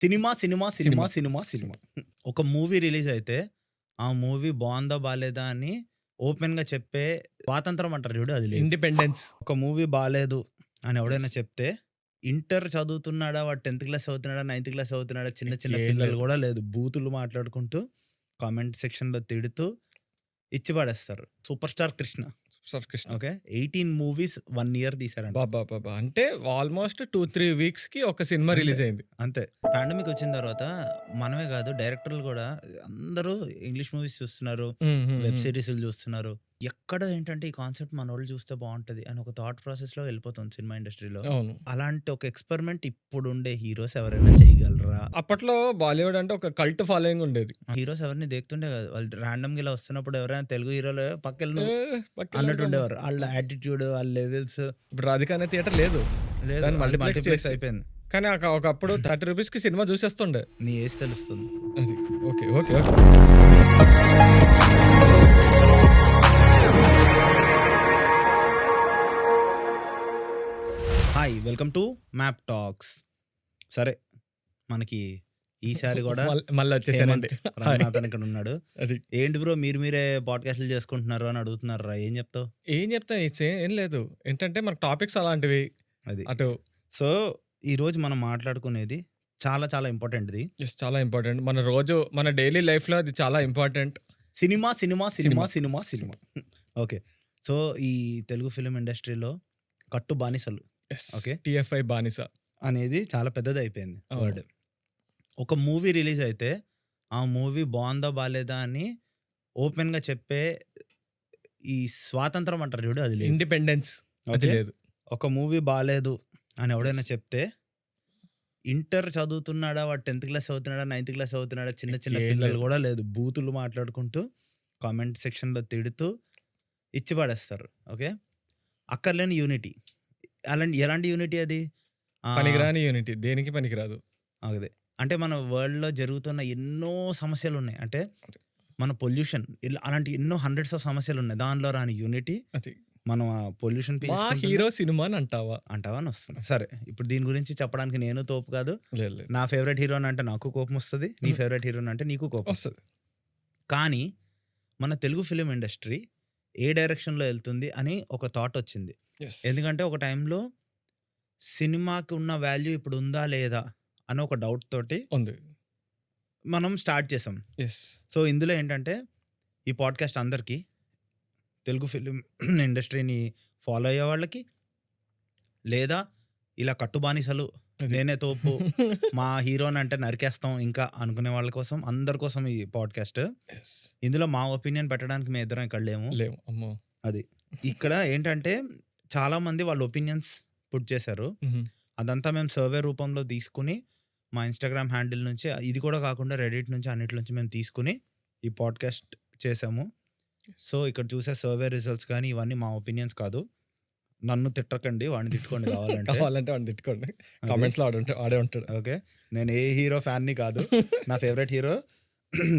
Cinema, cinema, cinema, cinema. Cinema, cinema. ఒక movie release అయితే, ఆ మూవీ బావుందా? బాలేదా? అని ఓపెన్‌గా చెప్పే స్వాతంత్రం అంటారు చూడు అది లేదు. ఇండిపెండెన్స్. ఒక మూవీ బాలేదు అని ఎవడైనా చెప్తే, ఇంటర్ చదువుతున్నాడా? వాడు 10థ్ క్లాస్ చదువుతున్నాడా? 9థ్ క్లాస్ చదువుతున్నాడా? చిన్న చిన్న ఏం పిల్లలు లేదు. గూడా లేదు. బూతులు మాట్లాడుకుంటూ, కామెంట్ సెక్షన్‌లో తిడుతూ ఇచ్చి పడేస్తారు. 'Super star Krishna' sir Krishna. Okay. 18 movies 1 year తీశారంట. అబ్బబ్బబ్బా! అంటే ఆల్మోస్ట్ 2-3 వీక్స్‌కి ఒక సినిమా అంతే. రిలీజ్ అయింది. అంతే. పాండమిక్ వచ్చిన తర్వాత మనమే కాదు డైరెక్టర్లు కూడా అందరూ ఇంగ్లీష్ మూవీస్ చూస్తున్నారు. వెబ్ సీరీస్‌లు చూస్తున్నారు. ఎక్కడ ఏంటంటే ఈ కాన్సెప్ట్ మనోళ్ళు చూస్తే బావుంటది అని ఒక థాట్ ప్రాసెస్‌లో వెళ్ళిపోతుంది సినిమా ఇండస్ట్రీలో. అవును. అలాంటి ఒక ఎక్స్‌పెరిమెంట్ ఇప్పుడుండే హీరోస్ ఎవరైనా చేయగలరా? అప్పట్లో బాలీవుడ్ అంటే ఒక కల్ట్ ఫాలోయింగ్ ఉండేది. హీరోస్ ఎవరిని దేకుతుండే కాదు. వాళ్ళు ర్యాండమ్‌గా ఇలా వస్తున్నప్పుడు ఎవరైనా తెలుగు హీరోలు పక్కెళ్ళు నువ్వు పక్కన అన్నట్టు ఉండేవారు. వాళ్ళ యాటిట్యూడ్, వాళ్ళ లెవెల్స్ ఇప్పుడు రాధికా అనే థియేటర్ లేదు. లేదు. దాన్ని అది మల్టీప్లెక్స్ మల్టీప్లెక్స్ చేసి అయిపోయింది. కానీ ఒకప్పుడు 30 రూపీస్‌కి సినిమా చూసేస్తుండే. నీ ఏజ్ తెలుస్తుంది. అది. Okay. Okay. Okay. Hi welcome to map talks. సరే మనకి ఈసారి కూడా మళ్ళీ వచ్చేసానండి. హేమంత్ రంగనాథన్ ఇక్కడ ఉన్నాడు. అది. ఏంటి బ్రో మీరే పాడ్కాస్ట్లు చేసుకుంటున్నారు అని అడుగుతున్నారా? ఏం చెప్తావు? ఏం చెప్తాను ఏం లేదు. ఏంటంటే మన టాపిక్స్ అలాంటివి. అది అటు సో ఈరోజు మనం మాట్లాడుకునేది చాలా చాలా ఇంపార్టెంట్ది. చాలా ఇంపార్టెంట్. మన డైలీ లైఫ్‌లో అది చాలా important. Cinema cinema cinema cinema cinema okay. So ఈ తెలుగు ఫిలిం ఇండస్ట్రీలో కట్టు బానిసలు ఓకే టీఎఫ్ఐ బానిస అనేది చాలా పెద్దది అయిపోయింది అవును. వర్డ్. ఒక మూవీ రిలీజ్ అయితే ఆ మూవీ బాగుందా బాలేదా అని ఓపెన్‌గా చెప్పే ఈ స్వాతంత్రం అంటారు చూడు అది లేదు. ఇండిపెండెన్స్ అది ఓకే. లేదు. ఒక మూవీ బాలేదు అని ఎవడైనా చెప్తే, ఇంటర్ చదువుతున్నాడా? వాడు 10థ్ క్లాస్ చదువుతున్నాడా? 9థ్ క్లాస్ చదువుతున్నాడా? చిన్న చిన్న ఏం పిల్లలు లేదు. గూడా లేదు. బూతులు మాట్లాడుకుంటూ, కామెంట్ సెక్షన్‌లో తిడుతూ ఇచ్చి పడేస్తారు. ఓకే. అక్కర్లేని యూనిటీ. ఎలాంటి యూనిటీ అది? పనికిరాని యూనిటీ. దేనికి పనికిరాదు. అదే. అంటే మన వరల్డ్‌లో జరుగుతున్న ఎన్నో సమస్యలున్నాయి. అంటే మన పొల్యూషన్ అలాంటి ఎన్నో హండ్రెడ్స్ ఆఫ్ సమస్యలున్నాయి. దానిలో రాని యూనిటీ అది. మనం ఆ పొల్యూషన్ మా హీరో సినిమా అని అంటావా? అంటావా అని వస్తుంది. సరే ఇప్పుడు దీని గురించి చెప్పడానికి నేను తోపు కాదు. లేదు. నా ఫేవరెట్ హీరోని అంటే నాకు కోపం వస్తది. నీ ఫేవరెట్ హీరోని అంటే నీకు కోపం వస్తది. వస్తది. కానీ మన తెలుగు ఫిలిం ఇండస్ట్రీ ఏ డైరెక్షన్‌లో ఎళ్తుంది అని ఒక థాట్ వచ్చింది. ఎందుకంటే ఒక టైంలో సినిమాకి ఉన్న వాల్యూ ఇప్పుడు ఉందా లేదా అని ఒక డౌట్ తోటి ఉంది. మనం స్టార్ట్ చేసాం. యెస్. సో ఇందులో ఏంటంటే ఈ పాడ్కాస్ట్ అందరికీ తెలుగు ఫిలిం ఇండస్ట్రీని ఫాలో అయ్యే వాళ్ళకి, లేదా ఇలా కట్టుబానిసలు అది. నేనే తోపు మా హీరోని అంటే నరికేస్తాం ఇంకా అనుకునే వాళ్ళ కోసం అందరి కోసం ఈ పాడ్కాస్ట్. యెస్. ఇందులో మా ఒపీనియన్ పెట్టడానికి మేము ఇద్దరం ఇక్కడ లేము. లేవు. అమ్మో! అది ఇక్కడ ఏంటంటే చాలా మంది వాళ్ళ ఒపీనియన్స్ పుట్ చేశారు. అదంతా మేము సర్వే రూపంలో తీసుకుని మా ఇన్‌స్టాగ్రామ్ హ్యాండిల్ నుంచి, ఇది కూడా కాకుండా రెడిట్ నుంచి అన్నిటి నుంచి మేము తీసుకుని ఈ పాడ్కాస్ట్ చేసాము. సో ఇక్కడ చూసే సర్వే రిజల్ట్స్ కానీ ఇవన్నీ మా ఒపీనియన్స్ కాదు. నన్ను తిట్టకండి, వాడిని తిట్టుకోండి కావాలంటే. కావాలంటే వాడిని తిట్టుకోండి. కామెంట్స్‌లో ఆడే ఉంటాడు. ఓకే. నేను ఏ హీరో ఫ్యాన్‌ని కాదు. నా ఫేవరెట్ హీరో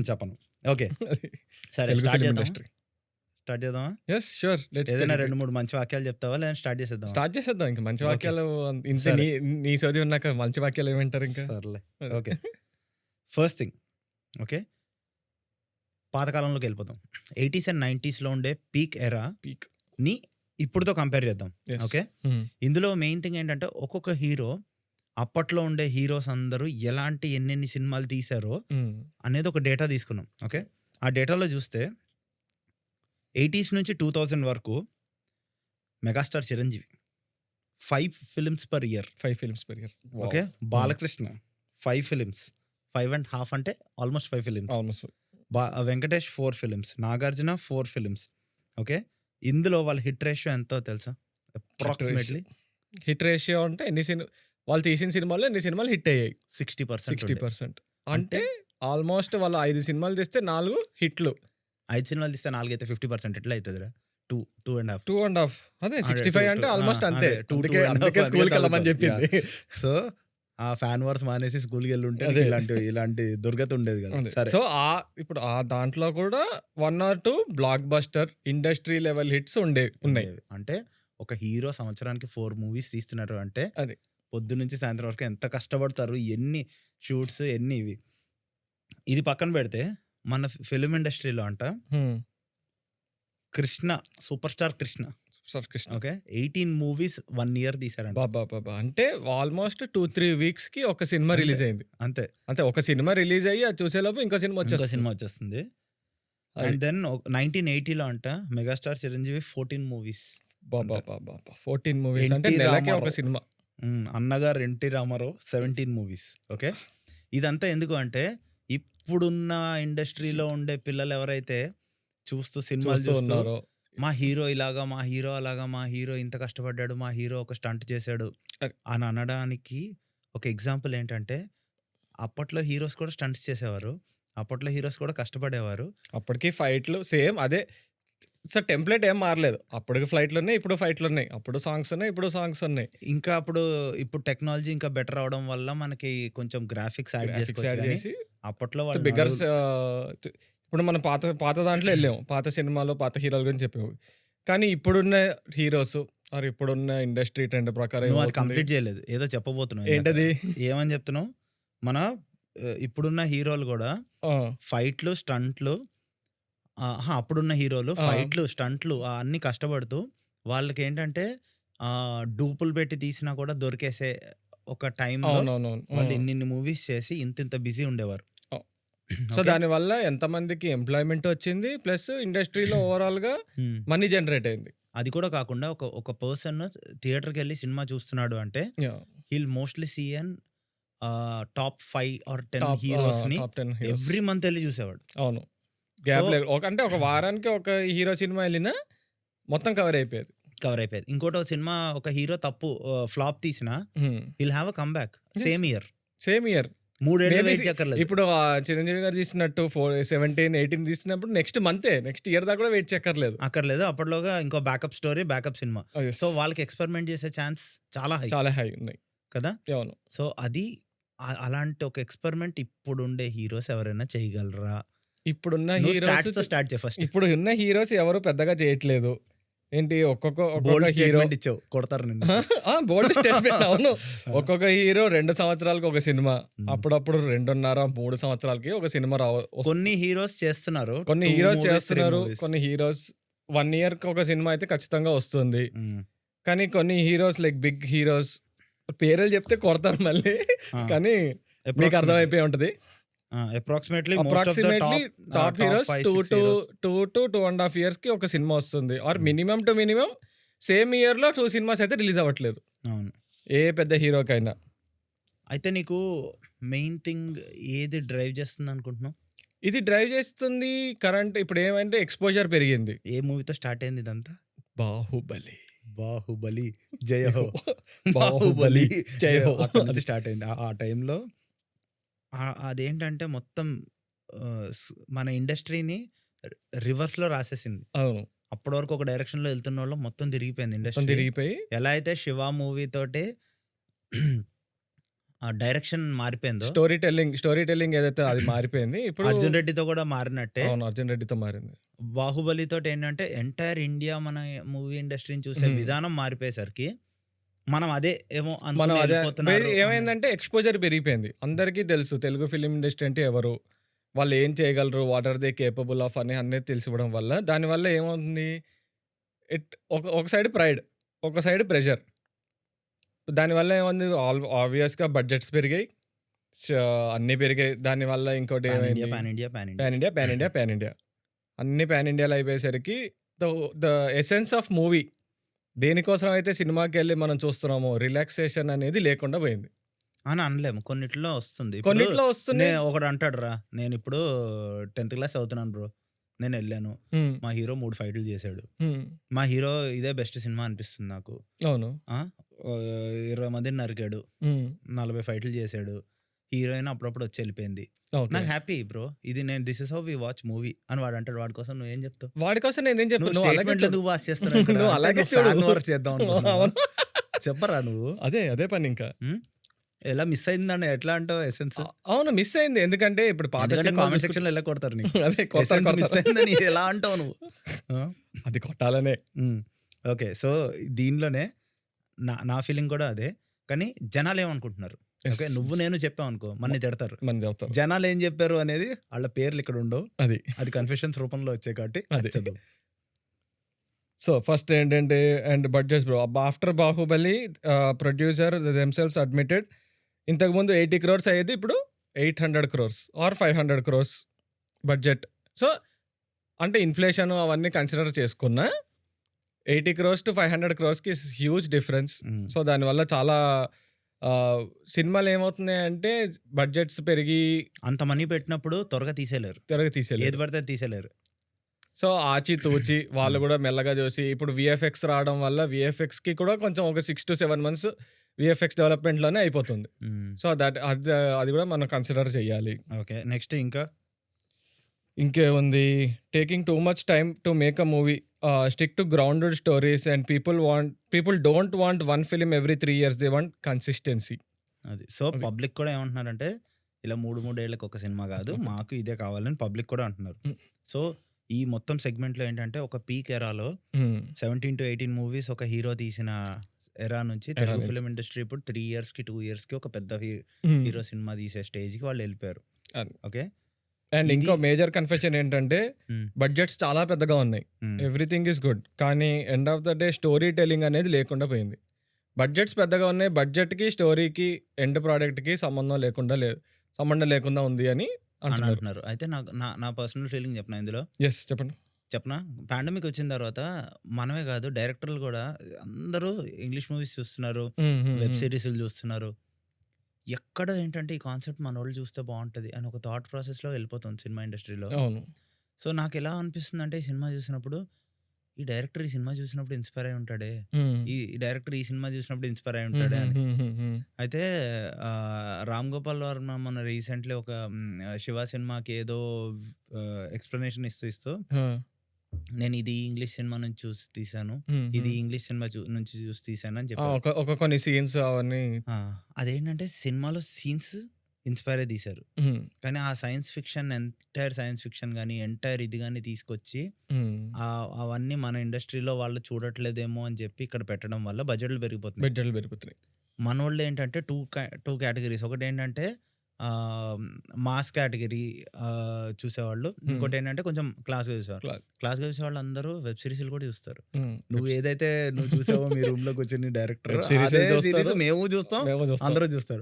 చెప్పను. ఓకే. సరే తెలుగు స్టార్ట్ ఫిల్మ్ చేద్దామా? ఇండస్ట్రీ. స్టార్ట్ చేద్దామా? యెస్. ష్యూర్. ఏదైనా 2, 3 మంచి వాక్యాలు చెప్తావా? లేదా స్టార్ట్ చేసేద్దామా? స్టార్ట్ చేసేద్దాం. ఇంక మంచి ఓకే. వాక్యాలు ఇంత సరే. నీ సోది ఉన్నాక మంచి వాక్యాలు ఏమంటారు ఇంకా? సర్లే. అదే. ఓకే. First thing okay. పాతకాలంలోకి వెళ్ళిపోదాం. 80s అండ్ 90స్‌లో ఉండే పీక్ పీక్. ఎరాని ఇప్పుడుతో కంపేర్ చేద్దాం. యెస్. ఓకే. ఇందులో మెయిన్ థింగ్ ఏంటంటే ఒక్కొక్క హీరో అప్పట్లో ఉండే హీరోస్ అందరూ ఎలాంటి ఎన్నెన్ని సినిమాలు తీశారో అనేది ఒక డేటా తీసుకున్నాం. ఓకే. ఆ డేటాలో చూస్తే 80s నుంచి 2000 వరకు megastar Chiranjeevi 5 films per year. 5 films per year. Okay. Balakrishna 5 films. 5 1/2 అంటే almost 5 films. Almost. Venkatesh 4 films. Nagarjuna 4 films. Okay. ఇందులో వాళ్ళ హిట్ రేషియో ఎంతో తెలుసా? అప్రాక్సిమేట్లీ హిట్ రేషియో అంటే వాళ్ళు తీసిన సినిమాల్లో ఎన్ని సినిమాలు హిట్ అయ్యాయి? 60% 60%. అంటే ఆల్మోస్ట్ వాళ్ళు 5 సినిమాలు తీస్తే 4 హిట్లు. 5 సినిమాలు తీస్తే 4 అయితే 50% ఎట్లా అవుతుందిరా? 2 1/2. 2.5. అదే అదే 65 అంటే ఆల్మోస్ట్ అంతే. అదే 2 అందుకే స్కూల్‌కి వెళ్ళమని చెప్పింది. సో ఆ ఫ్యాన్ వార్స్ మానేసి స్కూల్కి వెళ్ళి ఉంటే అదే. ఇలాంటి దుర్గతి ఉండేది కదా. సరే సో ఇప్పుడు ఆ దాంట్లో కూడా 1 or 2 block buster industry level hits ఉన్నాయి. అంటే ఒక హీరో సంవత్సరానికి 4 మూవీస్ తీస్తున్నారు అంటే అది. పొద్దు నుంచి సాయంత్రం వరకు ఎంత కష్టపడతారు, ఎన్ని షూట్స్ ఎన్ని ఇవి. ఇది పక్కన పెడితే మన ఫిల్మ్ ఇండస్ట్రీలో అంట Krishna, super star Krishna. Sir Krishna. Okay, 18 movies 1 year తీసారంట. బాబా అంటే ఆల్మోస్ట్ 2-3 వీక్స్ కి ఒక సినిమా అంతే. రిలీజ్ అయింది. అంతే, అంటే ఒక సినిమా రిలీజ్ అయ్యి అది చూసేలోపు ఇంకో సినిమా ఇంకో వచ్చేస్తుంది. సినిమా వచ్చేస్తుంది. అది. అండ్ దెన్ 1980లో అంట మెగాస్టార్ చిరంజీవి 14 మూవీస్. బాబా 14 మూవీస్ అంటే ఎన్టీ నెలకే ఒక రామారావు. సినిమా. అన్నగారు ఎన్టీ రామారావు 17 మూవీస్. ఓకే, ఇదంతా ఎందుకు అంటే ఇప్పుడున్న ఇండస్ట్రీలో ఉండే పిల్లలు ఎవరైతే చూస్తూ సినిమాలు చూస్తూ చూస్తూ ఉన్నారు. మా హీరో ఇలాగా, మా హీరో అలాగా, మా హీరో ఇంత కష్టపడ్డాడు, మా హీరో ఒక స్టంట్ చేశాడు అది. అని అనడానికి ఒక ఎగ్జాంపుల్ ఏంటంటే అప్పట్లో హీరోస్ కూడా స్టంట్స్ చేసేవారు, అప్పట్లో హీరోస్ కూడా కష్టపడేవారు. అప్పటికి ఫైట్లు సేమ్ అదే సార్, టెంప్లెట్ ఏం మారలేదు. అప్పటికి ఫ్లైట్లు ఉన్నాయి, ఇప్పుడు ఫైట్లు ఉన్నాయి. అప్పుడు సాంగ్స్ ఉన్నాయి, ఇప్పుడు సాంగ్స్ ఉన్నాయి. ఇంకా ఇప్పుడు టెక్నాలజీ ఇంకా బెటర్ అవడం వల్ల మనకి కొంచెం గ్రాఫిక్స్ యాడ్ గ్రాఫిక్స్ చేసుకోవచ్చు. యాడ్ కానీ చేసి అప్పట్లో వాళ్ళు బిగ్గర్ నలుగురు- ఇప్పుడు మనం పాత పాత దాంట్లో వెళ్ళాము, పాత సినిమాలో పాత హీరోల గురించి చెప్పాము. కానీ ఇప్పుడున్న హీరోస్ ఆర్ ఇప్పుడున్న ఇండస్ట్రీ ట్రెండ్ ప్రకారం నువ్వు అది ఏమవుతుంది? కంప్లీట్ చేయలేదు, ఏదో చెప్పబోతున్నావు ఇందాక. ఏంటది? ఏమని చెప్తున్నావు? మన ఇప్పుడున్న హీరోలు కూడా ఆ, ఫైట్లు, స్టంట్లు, అప్పుడున్న హీరోలు ఆ. ఫైట్లు, స్టంట్లు అన్ని కష్టపడుతూ వాళ్ళకి ఏంటంటే డూపులు పెట్టి తీసినా కూడా దొరికేసే ఒక టైంలో అవునవునవును. వాళ్ళు ఇన్ని మూవీస్ చేసి ఇంత బిజీ ఉండేవారు. So Okay? దానివల్ల ఎంతమందికి ఎంప్లాయ్మెంట్ వచ్చింది, ప్లస్ ఇండస్ట్రీలో ఓవరాల్ గా Hmm. మనీ జనరేట్ అయింది. అది కూడా కాకుండా ఒక పర్సన్ థియేటర్కి వెళ్ళి సినిమా చూస్తున్నాడు అంటే he'll mostly see on top 5 or 10 heroes ని టాప్ 10 హీరోస్. ఎవ్రీ మంత్ వెళ్ళి చూసేవాడు. అవును, గ్యాప్ So- లేదు. అంటే ఒక వారానికి ఒక హీరో సినిమా వెళ్ళినా మొత్తం కవర్ అయిపోయేది. కవర్ అయిపోయేది. ఇంకోటి ఒక సినిమా ఒక హీరో తప్పు ఫ్లాప్ తీసినా will have a come back same year. Same year. 3 ఏళ్ళు Maybe వెయిట్ చేయక్కర్లేదు. ఇప్పుడు ఆ చిరంజీవి గారు తీసినట్టు 17, 18 తీసినప్పుడు నెక్స్ట్ మంతే, నెక్స్ట్ ఇయర్ దాకా కూడా వెయిట్ చేయక్కర్లేదు. అక్కర్లేదు, అప్పట్లోగా ఇంకో backup story, backup cinema. Oh, yes. So వాళ్ళకి ఎక్స్పెరిమెంట్ చేసే ఛాన్స్ చాలా హై చాలా హై ఉన్నాయి. కదా. అవును. సో అది అలాంటి ఒక ఎక్స్పెరిమెంట్ ఇప్పుడు ఉండే హీరోస్ ఎవరైనా చేయగలరా? ఇప్పుడున్న నువ్వు హీరోస్ stats తో స్టార్ట్ చేయి ఫస్ట్. ఇప్పుడు ఉన్న హీరోస్ ఎవరు పెద్దగా చేయట్లేదు. ఏంటి ఒక్కొక్క బోల్డ్ హీరో స్టేట్మెంట్ ఇచ్చావు, కొడతారు నిన్ను. బోల్డ్ స్టేట్మెంట్. అవును, ఒక్కొక్క హీరో 2 సంవత్సరాలకి ఒక సినిమా, అప్పుడప్పుడు 2.5-3 సంవత్సరాలకి ఒక సినిమా కొన్ని హీరోస్ చేస్తున్నారు, కొన్ని 2 హీరోస్ movies, 3 చేస్తున్నారు. movies. కొన్ని హీరోస్ 1 year కి ఒక సినిమా అయితే ఖచ్చితంగా వస్తుంది. మ్మ్. కానీ కొన్ని హీరోస్ లైక్ బిగ్ హీరోస్ పేర్లు చెప్తే కొడతారు మళ్ళీ, ఆ. కానీ మీకు అర్థమైపోయి ఉంటది. Approximately approximately top heroes 2 to 2.5 years కి ఒక సినిమా వస్తుంది. Or minimum to minimum same year లో 2 సినిమాస్ అయితే రిలీజ్ అవ్వట్లేదు అవును. ఏ పెద్ద హీరోకైనా. అయితే నీకు మెయిన్ థింగ్ ఏది డ్రైవ్ చేస్తుంది అనుకుంటున్నావు? ఇది డ్రైవ్ చేస్తుంది కరెంట్. ఇప్పుడు ఏమంటే ఎక్స్పోజర్ పెరిగింది. ఏ మూవీతో స్టార్ట్ అయింది ఇదంతా? బాహుబలి. బాహుబలి జయ హో. బాహుబలి జై హో. అక్కడ నుంచి స్టార్ట్ అయింది. ఆ టైంలో అదేంటంటే మొత్తం మన ఇండస్ట్రీని రివర్స్ లో రాసేసింది. అవును, అప్పటి వరకు ఒక డైరెక్షన్ లో వెళ్తున్న వాళ్ళు మొత్తం తిరిగిపోయింది మొత్తం ఇండస్ట్రీ. తిరిగిపోయి ఎలా అయితే శివ మూవీ తోటి ఆ డైరెక్షన్ మారిపోయిందో, స్టోరీ టెల్లింగ్ ఏదైతే అది మారిపోయింది. ఇప్పుడు అర్జున్ రెడ్డితో కూడా మారినట్టే అవును, అర్జున్ రెడ్డితో మారింది. బాహుబలి తోటి ఏంటంటే ఎంటైర్ ఇండియా మన మూవీ ఇండస్ట్రీని చూసే విధానం మారిపోయేసరికి మనం అదే ఏమో మనం అనుకుని అదే వెళ్ళిపోతున్నారు. ఏమైందంటే ఎక్స్పోజర్ పెరిగిపోయింది. అందరికీ తెలుసు తెలుగు ఫిలిం ఇండస్ట్రీ అంటే ఎవరు, వాళ్ళు ఏం చేయగలరు, what are they capable of అని అనేది తెలిసివ్వడం వల్ల దానివల్ల ఏమవుతుంది, ఒక సైడ్ ప్రైడ్, ఒక సైడ్ ప్రెషర్. దానివల్ల ఏముంది, ఆబ్వియస్గా బడ్జెట్స్ పెరిగాయి, అన్నీ పెరిగాయి. దానివల్ల ఇంకోటి పాన్ ఏమైంది, India pan India pan India pan India pan India pan India అన్ని పాన్ ఇండియాలో అయిపోయేసరికి ద ఎసెన్స్ ఆఫ్ మూవీ, దేనికోసం అయితే సినిమాకి వెళ్ళి మనం చూస్తున్నామో రిలాక్సేషన్ అనేది లేకుండా పోయింది. అని అనలేము, కొన్నిట్లో వస్తుంది. ఇప్పుడు కొన్నిట్లో వస్తుంది. ఒకడు అంటాడు రా, నేను ఇప్పుడు 10th క్లాస్ అవుతున్నాను బ్రో, నేను వెళ్ళాను, మా హీరో 3 ఫైట్లు చేశాడు, మా హీరో ఇదే బెస్ట్ సినిమా అనిపిస్తుంది నాకు. అవును, 20 మందిని నరికాడు, 40 ఫైట్లు చేశాడు, హీరోయిన్ అప్పుడప్పుడు వచ్చి వెళ్ళిపోయింది, నాకు హ్యాపీ బ్రో, ఇది నేను this is how we watch movie అని వాడు అంటాడు. వాడి కోసం నువ్వేం చెప్తావు? వాడి కోసం నేనేం నువ్వు చెప్పాను, స్టేట్మెంట్ ఎందుకు వాచ్ చేస్తున్నావు ఇక్కడ? నువ్వు అలాగే అంటే నువ్వు చూడు. fan work చేద్దాం అనుకుంటున్నావా? చెప్పరా నువ్వు? అదే పని ఇంకా. ఎలా మిస్ అయిందని ఎట్లా అంటావు ఎసెన్స్? అవును, మిస్ అయింది. ఎందుకంటే ఇప్పుడు పాత కామెంట్ సెక్షన్ లో ఎలా కొడతారు నీకు? అదే మిస్ అయిందని ఎలా అంటావు నువ్వు? అది కొట్టాలనే. ఓకే, సో దీనిలోనే నా ఫీలింగ్ కూడా అదే. కానీ జనాలు ఏమనుకుంటున్నారు, ఓకే. నువ్వు నేను చెప్పావు అనుకో మనని తిడతారు. మంది అవుతారు. జనాలు ఏం చెప్పారు అనేది వాళ్ళ పేర్లు ఇక్కడ ఉండవు. అది. అది కన్ఫెషన్స్ రూపంలో వచ్చాయి కాబట్టి అది. చదువు. సో ఫస్ట్ ఏంటంటే and budgets bro. After 'Baahubali' producer themselves admitted ఇంతకుముందు 80 crores అయ్యేది ఇప్పుడు 800 crores or 500 crores budget. So అంటే ఇన్ఫ్లేషన్ అవన్నీ కన్సిడర్ చేసుకున్నా 80 crores to 500 crores huge difference. So దానివల్ల చాలా సినిమాలు ఏమవుతున్నాయి అంటే బడ్జెట్స్ పెరిగి అంత మనీ పెట్టినప్పుడు త్వరగా తీసేయలేరు. తీసేయలేదు. ఏది పడితే అది తీసేయలేరు. సో ఆచి తూచి వాళ్ళు కూడా మెల్లగా చూసి ఇప్పుడు విఎఫ్ఎక్స్ రావడం వల్ల విఎఫ్ఎక్స్కి కూడా కొంచెం ఒక 6 to 7 months విఎఫ్ఎక్స్ డెవలప్మెంట్లోనే అయిపోతుంది. సో అది కూడా మనం కన్సిడర్ చేయాలి. ఓకే. నెక్స్ట్ ఇంకేముంది, taking too much time to make a movie, stick to grounded stories and people don't want one film every 3 years, they want consistency. అది. సో పబ్లిక్ కూడా ఏమంటున్నారంటే ఇలా 3 ఏళ్ళకి ఒక సినిమా కాదు, మాకు ఇదే కావాలని పబ్లిక్ కూడా అంటున్నారు. సో ఈ మొత్తం సెగ్మెంట్లో ఏంటంటే ఒక పీక్ ఎరాలో 17 to 18 మూవీస్ ఒక హీరో తీసిన ఎరా నుంచి తెలుగు ఫిలిం ఇండస్ట్రీ ఇప్పుడు 3 years కి 2 years కి ఒక పెద్ద హీరో సినిమా తీసే స్టేజ్కి వాళ్ళు వెళ్ళిపోయారు. ఓకే. అండ్ ఇంకో మేజర్ కన్ఫెషన్ ఏంటంటే బడ్జెట్స్ చాలా పెద్దగా ఉన్నాయి, ఎవ్రీథింగ్ ఈస్ గుడ్, కానీ end of the day story telling అనేది లేకుండా పోయింది. బడ్జెట్స్ పెద్దగా ఉన్నాయి, బడ్జెట్కి స్టోరీకి ఎండ్ ప్రోడక్ట్కి సంబంధం లేకుండా ఉంది అని అంటున్నారు. అయితే నా పర్సనల్ ఫీలింగ్ చెప్పిన ఇందులో. ఎస్ చెప్పండి. చెప్పనా, పాండమిక్ వచ్చిన తర్వాత మనమే కాదు డైరెక్టర్లు కూడా అందరూ ఇంగ్లీష్ మూవీస్ చూస్తున్నారు, వెబ్ సిరీస్లు చూస్తున్నారు. ఎక్కడ ఏంటంటే ఈ కాన్సెప్ట్ మన వాళ్ళు చూస్తే బాగుంటుంది అని ఒక థాట్ ప్రాసెస్లో వెళ్ళిపోతుంది సినిమా ఇండస్ట్రీలో. సో నాకు ఎలా అనిపిస్తుంది అంటే ఈ సినిమా చూసినప్పుడు ఈ డైరెక్టర్ ఈ సినిమా చూసినప్పుడు ఇన్స్పైర్ అయి ఉంటాడే, ఈ డైరెక్టర్ ఈ సినిమా చూసినప్పుడు ఇన్స్పైర్ అయి ఉంటాడే అని. అయితే రామ్ గోపాల్ వర్మ మన రీసెంట్లీ ఒక శివ సినిమాకి ఏదో ఎక్స్ప్లెనేషన్ ఇస్తూ నేను ఇది ఇంగ్లీష్ సినిమా నుంచి చూసి తీసాను, ఇది ఇంగ్లీష్ సినిమా నుంచి చూసి తీసాను అని చెప్పి ఒక కొన్ని సీన్స్ అవన్నీ. అదేంటంటే సినిమాలో సీన్స్ ఇన్స్పైర్ అయి తీశారు, కానీ ఆ science fiction entire science fiction కానీ ఎంటైర్ ఇది కానీ తీసుకొచ్చి అవన్నీ మన ఇండస్ట్రీలో వాళ్ళు చూడట్లేదేమో అని చెప్పి ఇక్కడ పెట్టడం వల్ల బడ్జెట్లు పెరిగిపోతున్నాయి. మన వాళ్ళు ఏంటంటే టూ కేటగిరీస్, ఒకటి ఏంటంటే మాస్ కేటగిరీ చూసేవాళ్ళు, ఇంకోటి ఏంటంటే కొంచెం క్లాస్గా చూసేవాళ్ళు అందరూ వెబ్ సిరీస్లు కూడా చూస్తారు. నువ్వు ఏదైతే నువ్వు చూసావో మీ రూమ్ లోకి వచ్చిన డైరెక్టర్ మేము చూస్తాం, అందరూ చూస్తారు.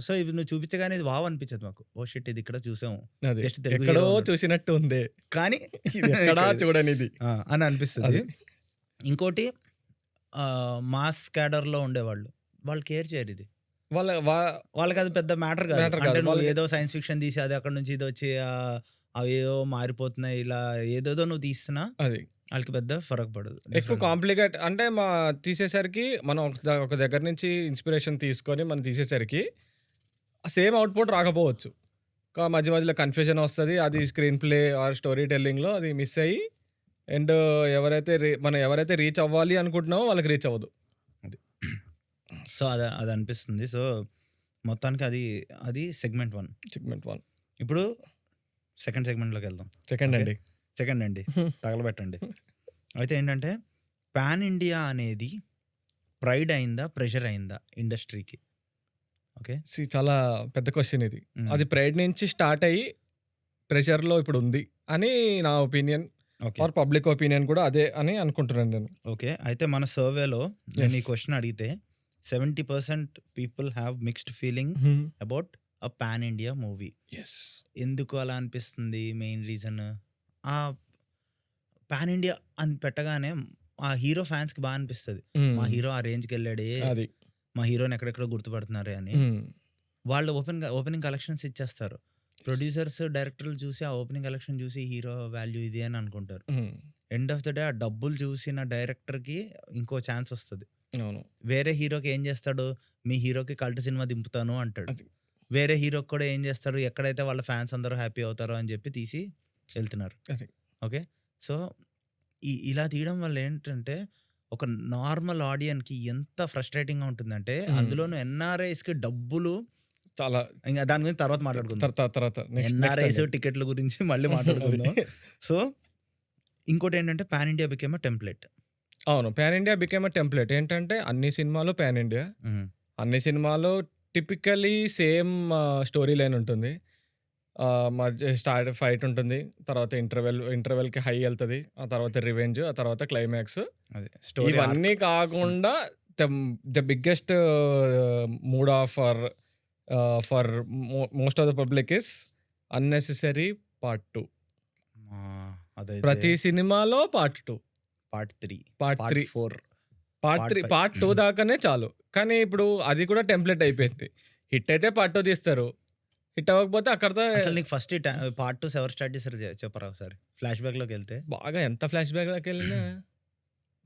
సో ఇవి నువ్వు చూపించగానే ఇది వావ్ అనిపించదు మాకు, ఓ షిట్ ఇది ఇక్కడ చూసాము, ఎక్కడో చూసినట్టు ఉంది కానీ చూడనిది అని అనిపిస్తుంది. ఇంకోటి మాస్ క్యాడర్ లో ఉండేవాళ్ళు వాళ్ళు కేర్ చేయరు, ఇది వాళ్ళకి అది పెద్ద మ్యాటర్ కాదు. అంటే నువ్వు ఏదో సైన్స్ ఫిక్షన్ తీసి అది అక్కడ నుంచి ఇది వచ్చి అవి ఏదో మారిపోతున్నాయి ఇలా ఏదేదో నువ్వు తీస్తున్నా అది వాళ్ళకి పెద్ద ఫరక్ పడదు. ఎక్కువ కాంప్లికేట్ అంటే తీసేసరికి మనం ఒక దగ్గర నుంచి ఇన్స్పిరేషన్ తీసుకొని మనం తీసేసరికి సేమ్ అవుట్పుట్ రాకపోవచ్చు, మధ్య మధ్యలో కన్ఫ్యూజన్ వస్తుంది, అది స్క్రీన్ ప్లే ఆర్ స్టోరీ టెల్లింగ్లో అది మిస్ అయ్యి అండ్ ఎవరైతే రీచ్ అవ్వాలి అనుకుంటున్నామో వాళ్ళకి రీచ్ అవ్వదు. సో అది అనిపిస్తుంది. సో మొత్తానికి అది సెగ్మెంట్ 1. ఇప్పుడు సెకండ్ సెగ్మెంట్లోకి వెళ్దాం. సెకండ్ అండి తగలబెట్టండి. అయితే ఏంటంటే పాన్ ఇండియా అనేది ప్రైడ్ అయిందా ప్రెషర్ అయిందా ఇండస్ట్రీకి? ఓకే, చాలా పెద్ద క్వశ్చన్ ఇది. అది ప్రైడ్ నుంచి స్టార్ట్ అయ్యి ప్రెషర్లో ఇప్పుడు ఉంది అని నా ఒపీనియన్, ఆర్ పబ్లిక్ ఒపీనియన్ కూడా అదే అని అనుకుంటున్నాను నేను. ఓకే, అయితే మన సర్వేలో నేను ఈ క్వశ్చన్ అడిగితే 70% people have mixed feeling about a pan India movie. ఎందుకు అలా అనిపిస్తుంది? మెయిన్ రీజన్ ఆ పాన్ ఇండియా అని పెట్టగానే ఆ హీరో ఫ్యాన్స్కి బాగా అనిపిస్తుంది, మా హీరో ఆ రేంజ్కి వెళ్ళాడే, మా హీరోని ఎక్కడెక్కడో గుర్తుపడుతున్నారే అని. వాళ్ళు ఓపెనింగ్ కలెక్షన్స్ ఇచ్చేస్తారు. ప్రొడ్యూసర్స్ డైరెక్టర్లు చూసి ఆ ఓపెనింగ్ కలెక్షన్ చూసి హీరో వాల్యూ ఇది అని అనుకుంటారు. ఎండ్ ఆఫ్ ద డే ఆ డబ్బులు చూసిన డైరెక్టర్కి ఇంకో ఛాన్స్ వస్తుంది. వేరే హీరోకి ఏం చేస్తాడు, మీ హీరోకి కల్ట్ సినిమా దింపుతాను అంటాడు. వేరే హీరోకి కూడా ఏం చేస్తాడు, ఎక్కడైతే వాళ్ళ ఫ్యాన్స్ అందరూ హ్యాపీ అవుతారో అని చెప్పి తీసి వెళ్తున్నారు. ఓకే, సో ఇలా తీయడం వల్ల ఏంటంటే ఒక నార్మల్ ఆడియన్కి ఎంత ఫ్రస్ట్రేటింగ్గా ఉంటుందంటే, అందులోనూ ఎన్ఆర్ఐస్కి డబ్బులు చాలా, ఇంకా దాని గురించి తర్వాత మాట్లాడుకుందాం. ఎన్ఆర్ఐస్ టికెట్ల గురించి మళ్ళీ మాట్లాడుకుందాం. సో ఇంకోటి ఏంటంటే pan India became a template. అవును, pan India became a template. ఏంటంటే అన్ని సినిమాలు పాన్ ఇండియా, అన్ని సినిమాలు టిపికలీ సేమ్ స్టోరీ లైన్ ఉంటుంది. మధ్య ఫైట్ ఉంటుంది. తర్వాత ఇంటర్వెల్‌కి హై ఎళ్తది. ఆ తర్వాత రివెంజ్. ఆ తర్వాత క్లైమాక్స్. అదే స్టోరీ ఇవన్నీ కాకుండా the the biggest mood of for most of the public is unnecessary part 2. అదైతే ప్రతి సినిమాలో part 2, part 3, part 3, part 4, part part 3, 5. Part 2 దాకానే చాలు. కానీ ఇప్పుడు అది కూడా టెంప్లెట్ అయిపోయింది. హిట్ అయితే పార్ట్ 2 తీస్తారు. హిట్ అవ్వకపోతే అక్కడితో అసలు నీకు ఫస్ట్ పార్ట్ 2 ఎవరు స్టార్ట్ చేశారు చెప్పరా ఒకసారి ఫ్లాష్ బ్యాక్ లోకి వెళ్తే? బాగా ఎంత ఫ్లాష్ బ్యాక్‌లోకి వెళ్ళినా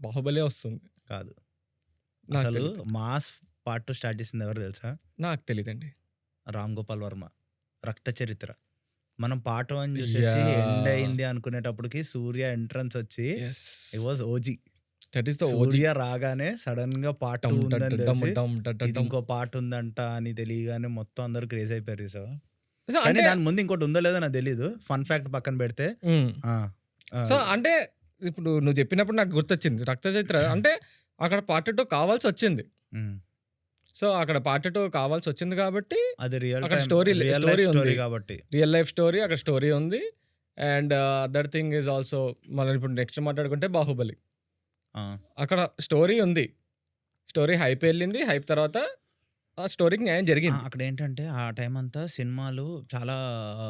బాహుబలే వస్తుంది. కాదు, నాకు అసలు తెలీదు. మాస్ పార్ట్ 2 స్టార్ట్ చేసింది ఎవరు తెలుసా? నాకు తెలీదండి. రామ్ గోపాల్ వర్మ, రక్త చరిత్ర. మనం పార్ట్ 1 చూసేసి యాహ్! ఎండ్ అయింది అనుకునేటప్పటికి సూర్య ఎంట్రన్స్ వచ్చి yes. It was OG. That is the OG. Surya రాగానే సడన్ గా పార్ట్ 2 ఉందని డమ్ తెలిసి డమ్ ఇది డమ్. ఇంకో పార్ట్ ఉందంట అని తెలియగానే మొత్తం అందరూ క్రేజ్ అయిపోయారు చూసావా? సో కానీ అంటే దాని ముందు ఇంకోటి ఉందో లేదో నాకు తెలియదు. ఫన్ ఫ్యాక్ట్ పక్కన పెడితే హ్మ్. ఆ, ఆ, సో అంటే ఇప్పుడు నువ్వు చెప్పినప్పుడు నాకు గుర్తొచ్చింది. రక్త చరిత్ర అంటే అక్కడ పార్ట్ 2 కావాల్సొచ్చింది. ఉమ్, సో అక్కడ పార్ట్ 2 కావాల్సొచ్చింది కాబట్టి అది రియల్ అక్కడ time story real story life story ఉంది. కాబట్టి. రియల్ లైఫ్ స్టోరీ అక్కడ స్టోరీ ఉంది. And other thing is also మనం ఇప్పుడు నెక్స్ట్ మాట్లాడుకుంటే బాహుబలి. ఆ, అక్కడ స్టోరీ ఉంది. స్టోరీ హైప్ వెళ్ళింది. హైప్ తర్వాత ఆ స్టోరీకి న్యాయం జరిగింది. అక్కడ ఏంటంటే ఆ టైం అంతా సినిమాలు చాలా ఆ,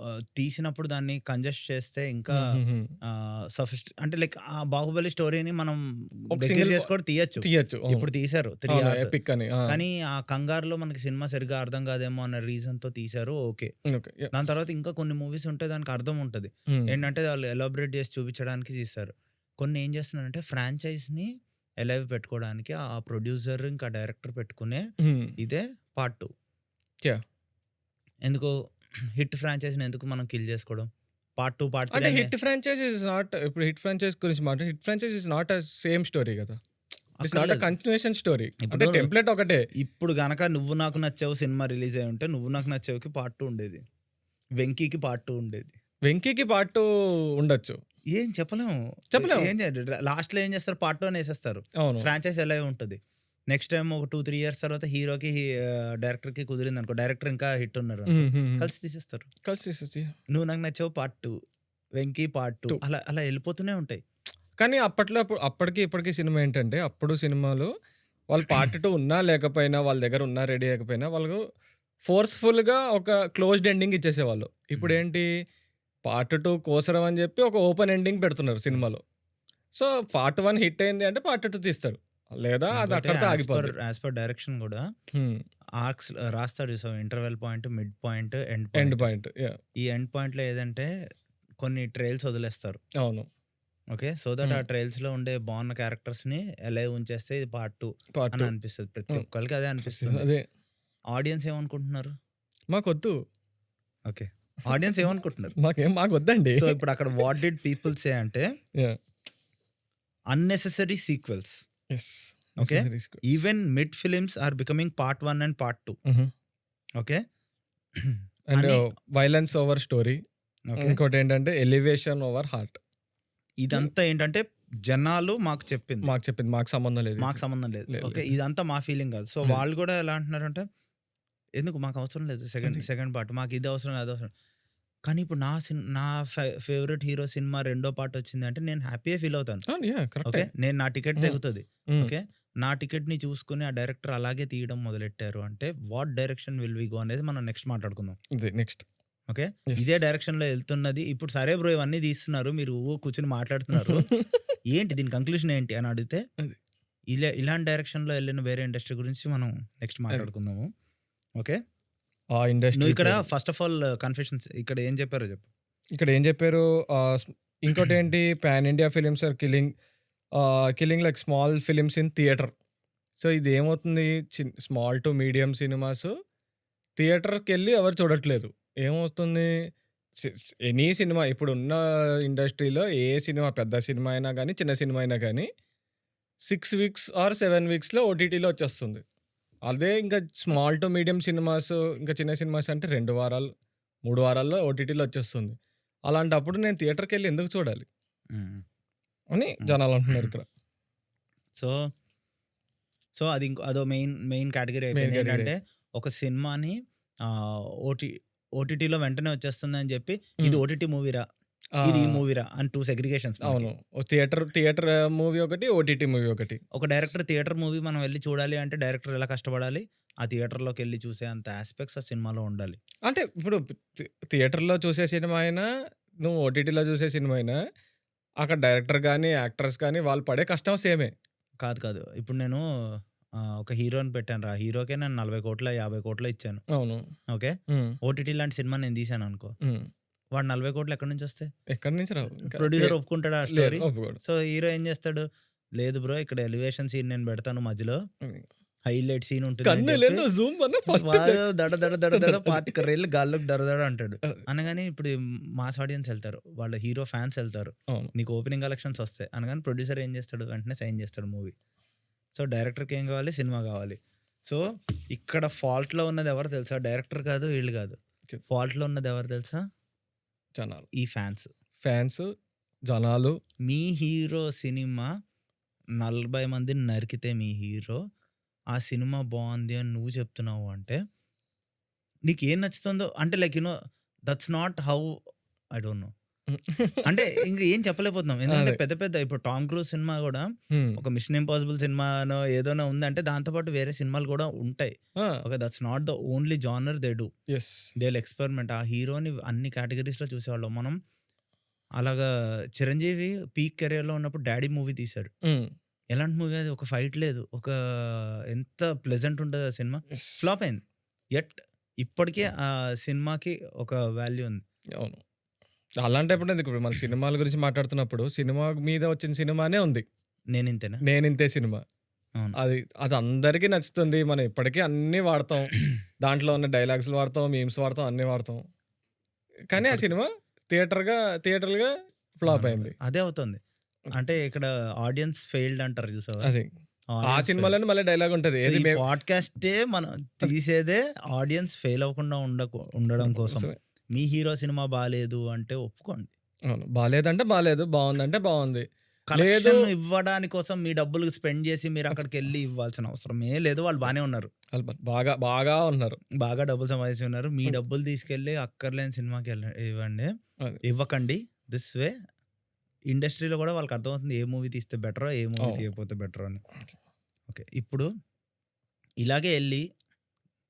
ఆ, తీసినప్పుడు దాన్ని కంజెస్ట్ చేస్తే ఇంకా అంటే లైక్ ఆ బాహుబలి స్టోరీని మనం ఒక దగ్గర సింగిల్ చేసుకోవడం తీయచ్చు. తీయచ్చు. ఇప్పుడు తీశారు 3 hours. ఎపిక్ అని. కానీ ఆ కంగారులో మనకి సినిమా సరిగ్గా అర్థం కాదేమో అన్న రీజన్ తో తీశారు. Okay, okay. దాని తర్వాత ఇంకా కొన్ని మూవీస్ ఉంటే దానికి అర్థం ఉంటుంది. ఏంటంటే వాళ్ళు ఎలాబరేట్ చేసి చూపించడానికి తీస్తారు. కొన్ని ఏం చేస్తున్నారంటే ఫ్రాంచైజ్ ని ఎలైవ్ పెట్టుకోవడానికి ఆ ప్రొడ్యూసర్ ఇంకా డైరెక్టర్ పెట్టుకునే ఇదే పార్ట్ 2. Yeah. ఎందుకు హిట్ ఫ్రాంచైజ్ని ఎందుకు మనం కిల్ చేసుకోవడం? పార్ట్ 2 పార్ట్ అంటే 3 హిట్ ఫ్రాంచైజ్ ఇస్ నాట్, ఇప్పుడు హిట్ ఫ్రాంచైజ్ గురించి మాట్లాడు. Hit franchise is not a same story కదా. It's not a continuation story. అంటే ఇప్పుడు టెంప్లెట్ ఒకటే. ఇప్పుడు గనక నువ్వు నాకు నచ్చావు సినిమా రిలీజ్ అయి ఉంటే నువ్వు నాకు నచ్చావుకి పార్ట్ 2 ఉండేది, వెంకీకి పార్ట్ 2 ఉండేది. వెంకీకి పార్ట్ 2 ఉండొచ్చు. ఏం చెప్పలేము. చెప్పలేము. ఏం లాస్ట్ లో ఏం చేస్తారు, పార్ట్ 2 అని వేసేస్తారు. అవును. ఫ్రాంచైజ్ ఎలా ఉంటుంది. నెక్స్ట్ టైం ఒక 2-3 years తర్వాత హీరోకి డైరెక్టర్ కి కుదిరింది అనుకో, డైరెక్టర్ ఇంకా హిట్ ఉన్నారు అనుకో, కలిసి తీసేస్తారు. కలిసి నువ్వు నాకు నచ్చావు పార్ట్ 2, వెంకీ పార్ట్ 2, 2. అలా అలా వెళ్ళిపోతూనే ఉంటాయి. కానీ అప్పటికి ఇప్పటికి సినిమా ఏంటంటే, అప్పుడు సినిమాలు వాళ్ళు పార్ట్ 2 ఉన్నా లేకపోయినా, వాళ్ళ దగ్గర ఉన్నా రెడీ అయిపోయినా వాళ్ళకు ఫోర్స్‌ఫుల్‌గా ఒక క్లోజ్డ్ ఎండింగ్ ఇచ్చేసేవాళ్ళు. ఇప్పుడేంటి పార్ట్ 2 కోసరం అని చెప్పి ఒక ఓపెన్ ఎండింగ్ పెడుతున్నారు సినిమాలో. సో పార్ట్ 1 హిట్ అయింది అంటే పార్ట్ 2 తీస్తారు. లేదా అది అక్కడితో ఆగిపోద్ది. యాజ్ పర్ డైరెక్షన్ కూడా ఆర్క్స్ రాస్తాడు చూసావు, interval point, mid point, end end point. Point. ఈ ఎండ్ పాయింట్ లో ఏదంటే కొన్ని ట్రైల్స్ వదిలేస్తారు. అవును. ఓకే, సో దట్ ఆ ట్రైల్స్ లో ఉండే బాగున్న క్యారెక్టర్స్ ని ఎలా ఉంచేస్తే ఇది పార్ట్ 2 పార్ట్ అని 2 అనిపిస్తుంది. ప్రతి ఒక్కరికి అదే అనిపిస్తుంది. అదే ఆడియన్స్ ఏమనుకుంటున్నారు? మాకొద్దు. ఓకే, ఆడియన్స్ ఏమనుకుంటున్నారు? మాకొద్దండి. సో ఇప్పుడు అక్కడ వాట్ డిడ్ పీపుల్ సే అంటే unnecessary sequels. Okay, even mid films are becoming part 1 and part 2. Okay, and violence over story. ఇంకోటి ఏంటంటే ఎలివేషన్ ఓవర్ హార్ట్. ఇదంతా ఏంటంటే జనాలు మాకు చెప్పింది, మాకు సంబంధం లేదు. మాకు సంబంధం లేదు. ఓకే, ఇదంతా మా ఫీలింగ్ కాదు. సో వాళ్ళు కూడా ఎలా అంటున్నారంటే ఎందుకు మాకు అవసరం లేదు సెకండ్ పార్ట్, మాకు ఇది అవసరం లేదు, అది అవసరం. కానీ ఇప్పుడు నా ఫేవరెట్ హీరో సినిమా రెండో పార్ట్ వచ్చింది అంటే నేను హ్యాపీగా ఫీల్ అవుతాను. ఓకే, నేను నా టికెట్ తెగుతుంది. ఓకే, నా టికెట్ ని చూసుకుని ఆ డైరెక్టర్ అలాగే తీయడం మొదలెట్టారు అంటే what direction will we go అనేది మనం నెక్స్ట్ మాట్లాడుకుందాం. నెక్స్ట్. ఓకే, ఇదే డైరెక్షన్ లో వెళ్తున్నది ఇప్పుడు. సరే బ్రో, ఇవన్నీ తీస్తున్నారు, మీరు కూర్చుని మాట్లాడుతున్నారు, ఏంటి దీని కంక్లూషన్ ఏంటి అని అడిగితే ఇలాంటి డైరెక్షన్ లో వెళ్ళిన వేరే ఇండస్ట్రీ గురించి మనం నెక్స్ట్ మాట్లాడుకుందాము. ఓకే, ఆ ఇండస్ట్రీ నువ్వు ఇక్కడ ఫస్ట్ ఆఫ్ ఆల్ కన్ఫెషన్స్ ఇక్కడ ఏం చెప్పారో చెప్పు. ఇక్కడ ఏం చెప్పారు, ఇంకోటి ఏంటి, pan India films are killing like small films in theatre. So ఇది ఏమవుతుంది, స్మాల్ టు మీడియం సినిమాస్ థియేటర్కి వెళ్ళి ఎవరు చూడట్లేదు. ఏమవుతుంది, ఎనీ సినిమా ఇప్పుడున్న ఇండస్ట్రీలో ఏ సినిమా, పెద్ద సినిమా అయినా కానీ చిన్న సినిమా అయినా కానీ 6 weeks ఆర్ 7 weeksలో ఓటీటీలో వచ్చేస్తుంది. అదే ఇంకా స్మాల్ టు మీడియం సినిమాస్, ఇంకా చిన్న సినిమాస్ అంటే 2 వారాలు 3 వారాల్లో ఓటీటీలో వచ్చేస్తుంది. అలాంటప్పుడు నేను థియేటర్కి వెళ్ళి ఎందుకు చూడాలి అని జనాలు అంటున్నారు ఇక్కడ. సో సో, అది అదో మెయిన్ కేటగరీ అయిపోయింది. కేటగరీ. ఏంటంటే ఒక సినిమాని ఓటీ ఓటీటీలో వెంటనే వచ్చేస్తుందని చెప్పి ఇది హ్మ్. ఓటీటీ మూవీరా, ఆ! ఇది ఈ మూవీరా అని 2 సెగ్రిగేషన్స్ మనకి. అవును. థియేటర్ మూవీ ఒకటి, ఓటీటీ మూవీ ఒకటి. ఒక డైరెక్టర్ థియేటర్ మూవీ మనం వెళ్లి చూడాలి అంటే డైరెక్టర్ ఎలా కష్టపడాలి, ఆ థియేటర్‌లోకెళ్లి చూసే అంత యాస్పెక్ట్స్ ఆ సినిమాలో ఉండాలి. అంటే ఇప్పుడు థియేటర్‌లో చూసే సినిమా అయినా, నువ్వు ఓటీటీలో చూసే సినిమా అయినా, అక్కడ డైరెక్టర్ గాని, యాక్టర్స్ కానీ వాళ్ళు పడే కష్టం సేమే. కాదు. ఇప్పుడు నేను ఒక హీరోని పెట్టానురా. ఆ హీరోకే నేను 40,00,00,000, 50,00,00,000 ఇచ్చాను. అవును. ఓకే. హ్మ్. ఓటీటీ లాంటి సినిమా నేను తీశాననుకో. హ్మ్. వాడు 40,00,00,000 ఎక్కడి నుంచి వస్తాయి? ఎక్కడి నుంచి రావు. ఇంకా ప్రొడ్యూసర్ ఒప్పుకుంటాడా ఆ లేదు, స్టోరీ? ఒప్పుకోడు. సో, హీరో ఏం చేస్తాడు? లేదు బ్రో ఇక్కడ ఎలివేషన్ సీన్ నేను పెడతాను మధ్యలో. హ్మ్. హైలైట్ సీన్ ఉంటుంది అని చెప్పి కన్నులేను జూమ్ అన్న ఫస్ట్ వాడు దడ 25 రేళ్ళు గాల్లోకి దడ అంటాడు. అనగానే ఇప్పుడు మాస్ ఆడియన్స్ ఎళ్తారు. వాళ్ళ హీరో ఫ్యాన్స్ ఎళ్తారు. అవును. నీకు ఓపెనింగ్ కలెక్షన్స్ వస్తాయి. అనగానే ప్రొడ్యూసర్ ఏం చేస్తాడు? వెంటనే సైన్ చేస్తాడు మూవీ. సో, డైరెక్టర్‌కి ఏం కావాలి? సినిమా కావాలి. సో, ఇక్కడ ఫాల్ట్‌లో ఉన్నది ఎవరు తెలుసా? డైరెక్టర్ కాదు, వీళ్ళు కాదు. ఓకే. ఫాల్ట్‌లో ఉన్నది ఎవరు తెలుసా? జనాలు. ఈ ఫ్యాన్స్. ఫ్యాన్స్, జనాలు. మీ హీరో సినిమా 40 మందిని నరికితే మీ హీరో, ఆ సినిమా బావుంది అని నువ్వు చెప్తున్నావు అంటే, నీకేం నచ్చుతుందో అంటే like that's not how I don't know. అంటే ఇంక ఏం చెప్పలేకపోతున్నాం. ఎందుకంటే అదే. పెద్ద ఇప్పుడు 'టామ్ క్రూజ్' సినిమా గూడా హ్మ్. ఒక 'మిషన్ ఇంపాసిబుల్' సినిమానో ఏదోనో ఉందంటే దాంతో పాటు వేరే సినిమాలు గూడా ఉంటాయి. ఆ! Okay. That's not the only genre they do. Yes. They will experiment. ఆ హీరోని అన్ని కేటగరీస్‌లో చూసేవాళ్ళం మనం. అలాగా 'చిరంజీవి' పీక్ కెరియర్‌లో ఉన్నప్పుడు 'డాడీ' మూవీ తీశాడు. హ్మ్. ఎలాంటి మూవీ అది? ఒక ఫైట్ లేదు. ఎంత ప్లెజెంట్ ఉంటది ఆ సినిమా. యెస్. ఫ్లాప్ అయింది. యట్ ఇప్పటికే ఆ సినిమాకి ఒక వాల్యూ ఉంది. అవును. అలాంటప్పుడు ఎందుకు ఇప్పుడు మన సినిమాల గురించి మాట్లాడుతున్నప్పుడు, సినిమా మీద వచ్చిన సినిమానే ఉంది. నేనింతేనా? 'నేనింతే' సినిమా. అవును. అది అందరికీ నచ్చుతుంది. మనం ఇప్పటికీ అన్నీ వాడతాం. దాంట్లో ఉన్న డైలాగ్స్‌లు వాడతాం, మీమ్స్ వాడతాం, అన్నీ వాడతాం. కానీ ఆ ఇప్పటికి సినిమా థియేటర్‌గా ఫ్లాప్ అయింది. అదే అవుతుంది. అంటే ఇక్కడ ఆడియన్స్ ఫెయిల్డ్ అంటారు చూసావా? అది. ఆ ఆడియన్స్ ఫెయిల్డ్. సినిమాలోనే మళ్ళీ డైలాగ్ ఉంటది. సో, ఏది ఈ పాడ్‌కాస్టే మనం తీసేదే ఆడియన్స్ ఫెయిల్ అవ్వకుండా ఉండడం కోసం. కోసమే. మీ హీరో సినిమా బాలేదు అంటే ఒప్పుకోండి. అవును. బాలేదంటే బాలేదు. బావుందంటే బావుంది. లేదు. కలెక్షన్ ఇవ్వడాని కోసం మీ డబ్బులు స్పెండ్ చేసి మీరు అక్కడికెళ్ళి ఇవ్వాల్సిన అవసరమే లేదు. వాళ్ళు బానే ఉన్నారు. బాగా ఉన్నారు. బాగా డబ్బులు సంపాదించి ఉన్నారు. మీ డబ్బులు తీసుకెళ్ళి అక్కర్లేని సినిమాకి ఇవ్వండి. అది. ఇవ్వకండి. దిస్ వే ఇండస్ట్రీలో కూడా వాళ్ళకి అర్థమవుతుంది ఏ మూవీ తీస్తే బెటరో, ఏ మూవీ అవును. తీయకపోతే బెటరో అని. ఓకే. ఇప్పుడు ఇలాగే ఎళ్లి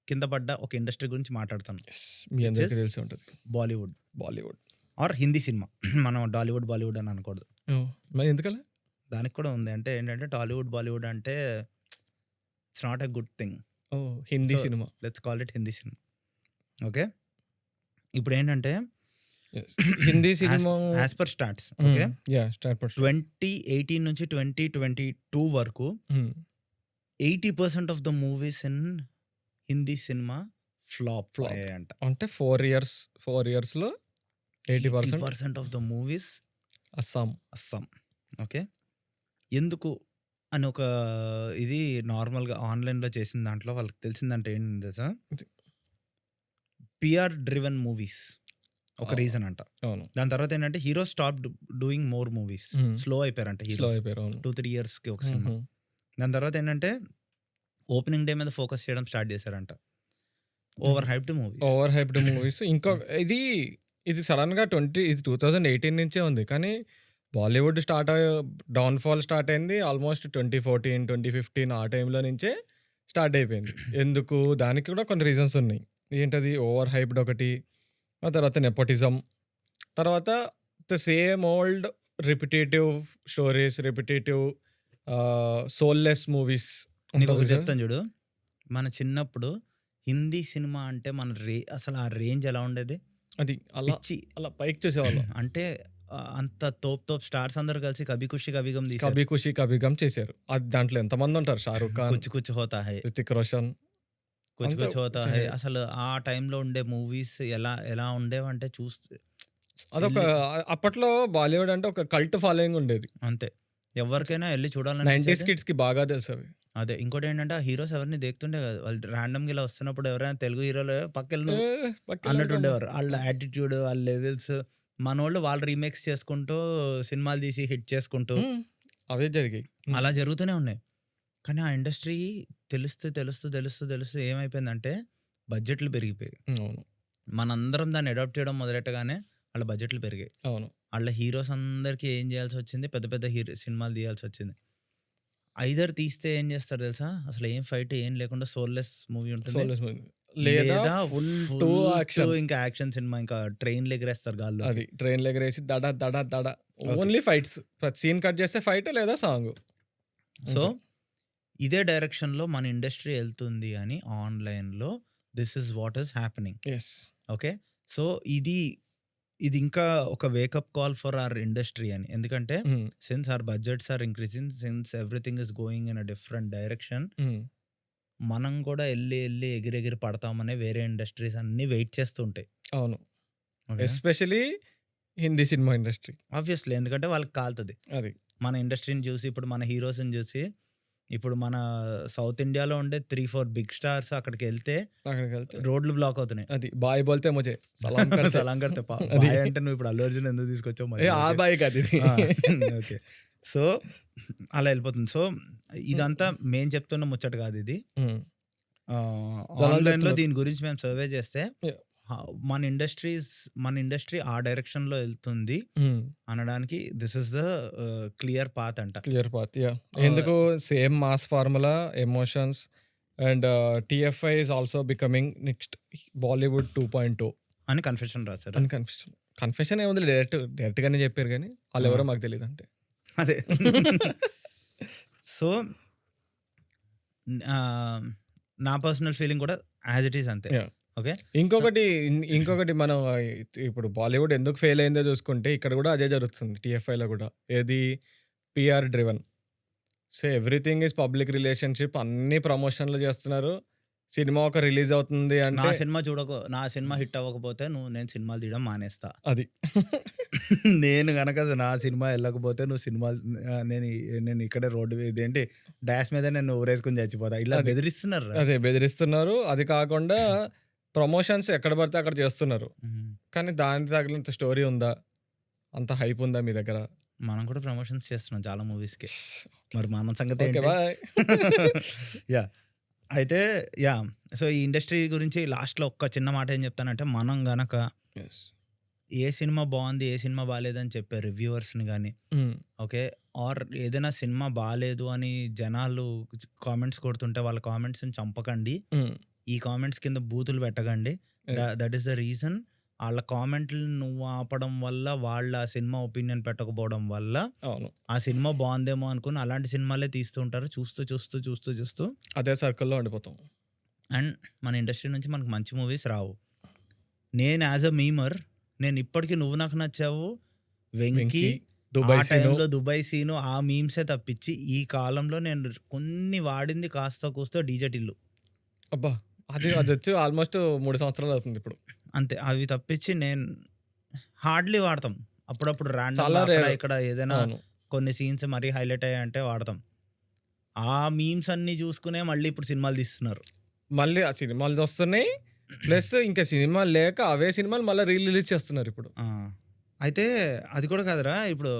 కింద పడ్డ ఒక ఇండస్ట్రీ గురించి మాట్లాడతాను. యెస్. మీ విచ్ అందరికీ ఇస్ తెలిసే ఉంటది. Bollywood Bollywood. Or Hindi cinema. మనం డాలీవుడ్, బాలీవుడ్ అని అనకూడదు. ఓహ్! మరి ఎందుకలా? దానికి కూడా ఉంది. అంటే ఏంటంటే టాలీవుడ్, బాలీవుడ్ అంటే it's not a good thing. Oh! Hindi so, cinema. Let's call it Hindi cinema. Okay. ఇప్పుడేంటంటే yes. Hindi cinema. As per stats okay. Yeah! Start 2018 నుంచి 2022 వరకు hmm. 80% of the movies in Hindi cinema flop flop. అయ్యాయంట. అంటే 4 ఇయర్స్‌లో 80% 80% of the movies అస్సాం. అస్సాం. Okay. ఎందుకు అని ఒక ఇది నార్మల్‌గా ఆన్‌లైన్‌లో చేసిన దాంట్లో వాళ్ళకి తెలిసిందంటే ఏంటి తెలుసా? పీఆర్ డ్రివెన్ మూవీస్ ఒక ఆ! రీజన్ అంట. అవును. దాని తర్వాత ఏంటంటే hero stopped doing more movies. Hmm. Slow అయిపోయారంట స్లో హీరోస్. అయిపోయారు. అవును. 2-3 ఇయర్స్‌కి ఒక సినిమా. హుహు. దాని తర్వాత ఏంటంటే ఓపెనింగ్ డే మీద ఫోకస్ చేయడం స్టార్ట్ చేశారంట. Over hyped movies. Over hyped movies. ఇది సడెన్‌గా ఇది 2018 నుంచే ఉంది. కానీ బాలీవుడ్ డౌన్‌ఫాల్ స్టార్ట్ అయింది ఆల్మోస్ట్ 2014, 2015 ఆ టైంలో నుంచే స్టార్ట్ అయిపోయింది. ఎందుకు? దానికి కూడా కొన్ని రీజన్స్ ఉన్నాయి. ఏంటది? ఓవర్ హైప్డ్ ఒకటి. ఆ తర్వాత నెపోటిజం. తర్వాత the same old repetitive stories, soulless movies నీకొకటి ఉంటది. చెప్తాను చూడు. మన చిన్నప్పుడు హిందీ సినిమా అంటే మన అసలు ఆ రేంజ్ ఎలా ఉండేది? అది అలా పిచ్చి. అలా పైకి చూసేవాళ్ళం. అంటే అంత తోప్ స్టార్స్ అందరూ కలిసి 'కభీ ఖుషీ కభీ గమ్' తీశారు. 'కభీ ఖుషీ కభీ గమ్' చేశారు. దాంట్లో ఎంతమంది ఉంటారు? 'షారూక్ ఖాన్', 'కుచ్ కుచ్ హోతా హై', 'హృతిక్ రోషన్' 'కుచ్ అంతా కుచ్ హోతా హై' అసలు ఆ టైంలో ఉండే మూవీస్ ఎలా ఉండేవంటే చూస్తే అదొక ఎళ్లి అప్పట్లో బాలీవుడ్ అంటే ఒక కల్ట్ ఫాలోయింగ్ ఉండేది. అంతే. ఎవరికైనా ఎళ్లి 90s చూడాలనిపించేది. కిడ్స్‌కి బాగా తెలుసవి. అదే. ఇంకోటేంటంటే ఆ హీరోస్ ఎవరిని దేకుతుండే కాదు. వాళ్ళు ర్యాండమ్‌గా ఇలా వస్తున్నప్పుడు ఎవరైనా తెలుగు హీరోలు పక్కెళ్ళు నువ్వు అన్నట్టుండేవారు. ఆళ్ళ యాటిట్యూడ్, ఆళ్ళ లెవెల్స్ మనోళ్ళు వాళ్ళు రీమేక్స్ చేసుకుంటూ సినిమాలు తీసి హిట్ చేసుకుంటూ అవే జరిగాయి. అలా జరుగుతూనే ఉన్నాయి. కానీ ఆ ఇండస్ట్రీ తెలుస్తూ ఏమైపోయిందంటే బడ్జెట్లు పెరిగిపోయాయి. అవును. మనందరం దాన్ని అడాప్ట్ చేయడం మొదలెట్టగానే వాళ్ళ బడ్జెట్లు పెరిగాయి. అవును. ఆళ్ళ హీరోస్ అందరికీ ఏం చేయాల్సొచ్చింది, పెద్ద పెద్ద సినిమాలు తీయాల్సొచ్చింది. ఐదర్ తీస్తే ఏం చేస్తారు తెలుసా? అసలు ఏం ఫైట్ ఏం లేకుండా సోల్లెస్ మూవీ ఉంటుంది. Soulless movie. లేదా ఫుల్ టు యాక్షన్. ఇంకా యాక్షన్ సినిమా, ఇంకా ట్రైన్‌లు ఎగరేస్తారు గాల్లోకి. అది ట్రైన్‌లో ఎగరేసి దడ దడ దడ ఓకే. Only fights. ప్రతి సీన్ కట్ చేస్తే ఫైట్ లేదా సాంగ్. సో, ఇదే డైరెక్షన్‌లో మన ఇండస్ట్రీ ఎళ్తుంది అని ఆన్‌లైన్‌లో this is what is happening. Yes. Okay. So, ఇది ఇంకా ఒక wake up call for our industry అని. ఎందుకంటే since our budgets are increasing, since everything is going in a different direction, మనం కూడా ఎళ్లి ఎగిరెగిరి పడతామనే వేరే ఇండస్ట్రీస్ అన్నీ వెయిట్ చేస్తూ ఉంటాయి. అవును. Okay. Especially Hindi cinema industry. Obviously ఎందుకంటే వాళ్ళకి కాలుతది. అది. మన ఇండస్ట్రీని చూసి, ఇప్పుడు మన హీరోస్‌ని చూసి, ఇప్పుడు మన సౌత్ ఇండియాలో ఉండే 3, 4 బిగ్ స్టార్స్ అక్కడికెళ్తే అక్కడికెళ్తే రోడ్లు బ్లాక్ అవుతున్నాయి. అది బాయ్ బోల్తే ముజే సలాం కర్తే. సలాం కర్తే అది. బాయ్ అంటే నువ్వు ఇప్పుడు అల్లు అర్జున్ ఎందుకు తీసుకొచ్చావు మరి? ఏ ఆ బాయ్ కాదు ఇది. ఓకే. సో, అలా వెళ్ళిపోతుంది. సో, ఇదంతా మేము చెప్తున్న ముచ్చట కాదు ఇది. ఆన్‌లైన్‌లో చెప్తున్నారు. దీని గురించి మేము సర్వే చేస్తే Yeah. మన ఇండస్ట్రీ ఆ డైరెక్షన్‌లో ఎళ్తుంది అనడానికి this is the clear path అంట. Clear path. యా. ఎందుకు same mass formula, emotions and TFI is also becoming next Bollywood 2.0 అని కన్ఫెషన్ రాశారు. అని కన్ఫెషన్ ఏముంది, డైరెక్ట్ గానే చెప్పారు కానీ వాళ్ళు ఎవరో మాకు తెలియదు అంతే. అదే. సో, నా పర్సనల్ ఫీలింగ్ కూడా యాజ్ ఇట్ ఈస్ అంతే. Yeah. ఓకే. ఇంకొకటి మనం ఇప్పుడు బాలీవుడ్ ఎందుకు ఫెయిల్ అయిందో చూసుకుంటే ఇక్కడ కూడా అదే జరుగుతుంది టీఎఫ్ఐలో కూడా. ఏది PR driven. So everything is public relationship, అన్ని ప్రమోషన్లు చేస్తున్నారు. సినిమా ఒక రిలీజ్ అవుతుంది నా అంటే సినిమా హిట్ అవ్వకపోతే నేను సినిమాలు తీయడం మానేస్తా. అది. నేను గనక నా సినిమా వెళ్ళకపోతే నువ్వు సినిమాలు నేను ఇక్కడే రోడ్డు ఇదేంటి డాష్ మీద నేను ఊరేసుకుని చచ్చిపోతా. ఇలా అది. బెదిరిస్తున్నారు. అదే బెదిరిస్తున్నారు. అది కాకుండా ప్రమోషన్స్ ఎక్కడ పడితే అక్కడ చేస్తున్నారు. కానీ దానికి తగినంత స్టోరీ ఉందా, అంత హైప్ ఉందా మీ దగ్గర? మనం కూడా ప్రమోషన్స్ చేస్తున్నాం చాలా మూవీస్కి. మరి మన సంగతి ఓకే ఏంటి? బాయ్. యా. అయితే సో ఈ ఇండస్ట్రీ గురించి లాస్ట్లో ఒక్క చిన్న మాట ఏం చెప్తానంటే, మనం గనక ఏ సినిమా బాగుంది ఏ సినిమా బాగాలేదని చెప్పే రివ్యూవర్స్ని కానీ, ఓకే, ఆర్ ఏదైనా సినిమా బాగాలేదు అని జనాలు కామెంట్స్ కొడుతుంటే వాళ్ళ కామెంట్స్ని చంపకండి, ఈ కామెంట్స్ కింద బూతులు పెట్టకండి. That is the reason. వాళ్ళ కామెంట్లు నువ్వు ఆపడం వల్ల, వాళ్ళ సినిమా ఒపీనియన్ పెట్టకపోవడం వల్ల అవును, ఆ సినిమా బాగుందేమో అనుకుని అలాంటి సినిమాలే తీస్తూ ఉంటారు. చూస్తూ అదే సర్కిల్లో ఉండిపోతాం. అండ్ మన ఇండస్ట్రీ నుంచి మనకు మంచి మూవీస్ రావు. నేను యాజ్ అ మీమర్, నేను ఇప్పటికీ నువ్వు నాకు నచ్చావు, వెంకీ, దుబాయ్ ఆ టైంలో దుబాయ్ సీను, ఆ మీమ్సే తప్పించి ఈ కాలంలో నేను కొన్ని వాడింది కాస్త కూస్తో డీజే టిల్లు. అబ్బా, అది వచ్చి ఆల్మోస్ట్ 3 సంవత్సరాలు అవుతుంది ఇప్పుడు. అంతే. అవి తప్పించి నేను హార్డ్లీ వాడతాం. అప్పుడప్పుడు చాలా ర్యాండమ్ rare. ఇక్కడ ఏదైనా అవును. కొన్ని సీన్స్ మరీ హైలైట్ అయ్యాయంటే వాడతాం. ఆ మీమ్స్ అన్ని చూసుకునే మళ్ళీ ఇప్పుడు సినిమాలు తీస్తున్నారు. మళ్ళీ ఆ సినిమాలు వస్తున్నాయి, ప్లస్ ఇంకా సినిమాలు లేక అవే సినిమాలు మళ్ళీ రిలీజ్ చేస్తున్నారు ఇప్పుడు. అయితే అది కూడా కాదురా, ఇప్పుడు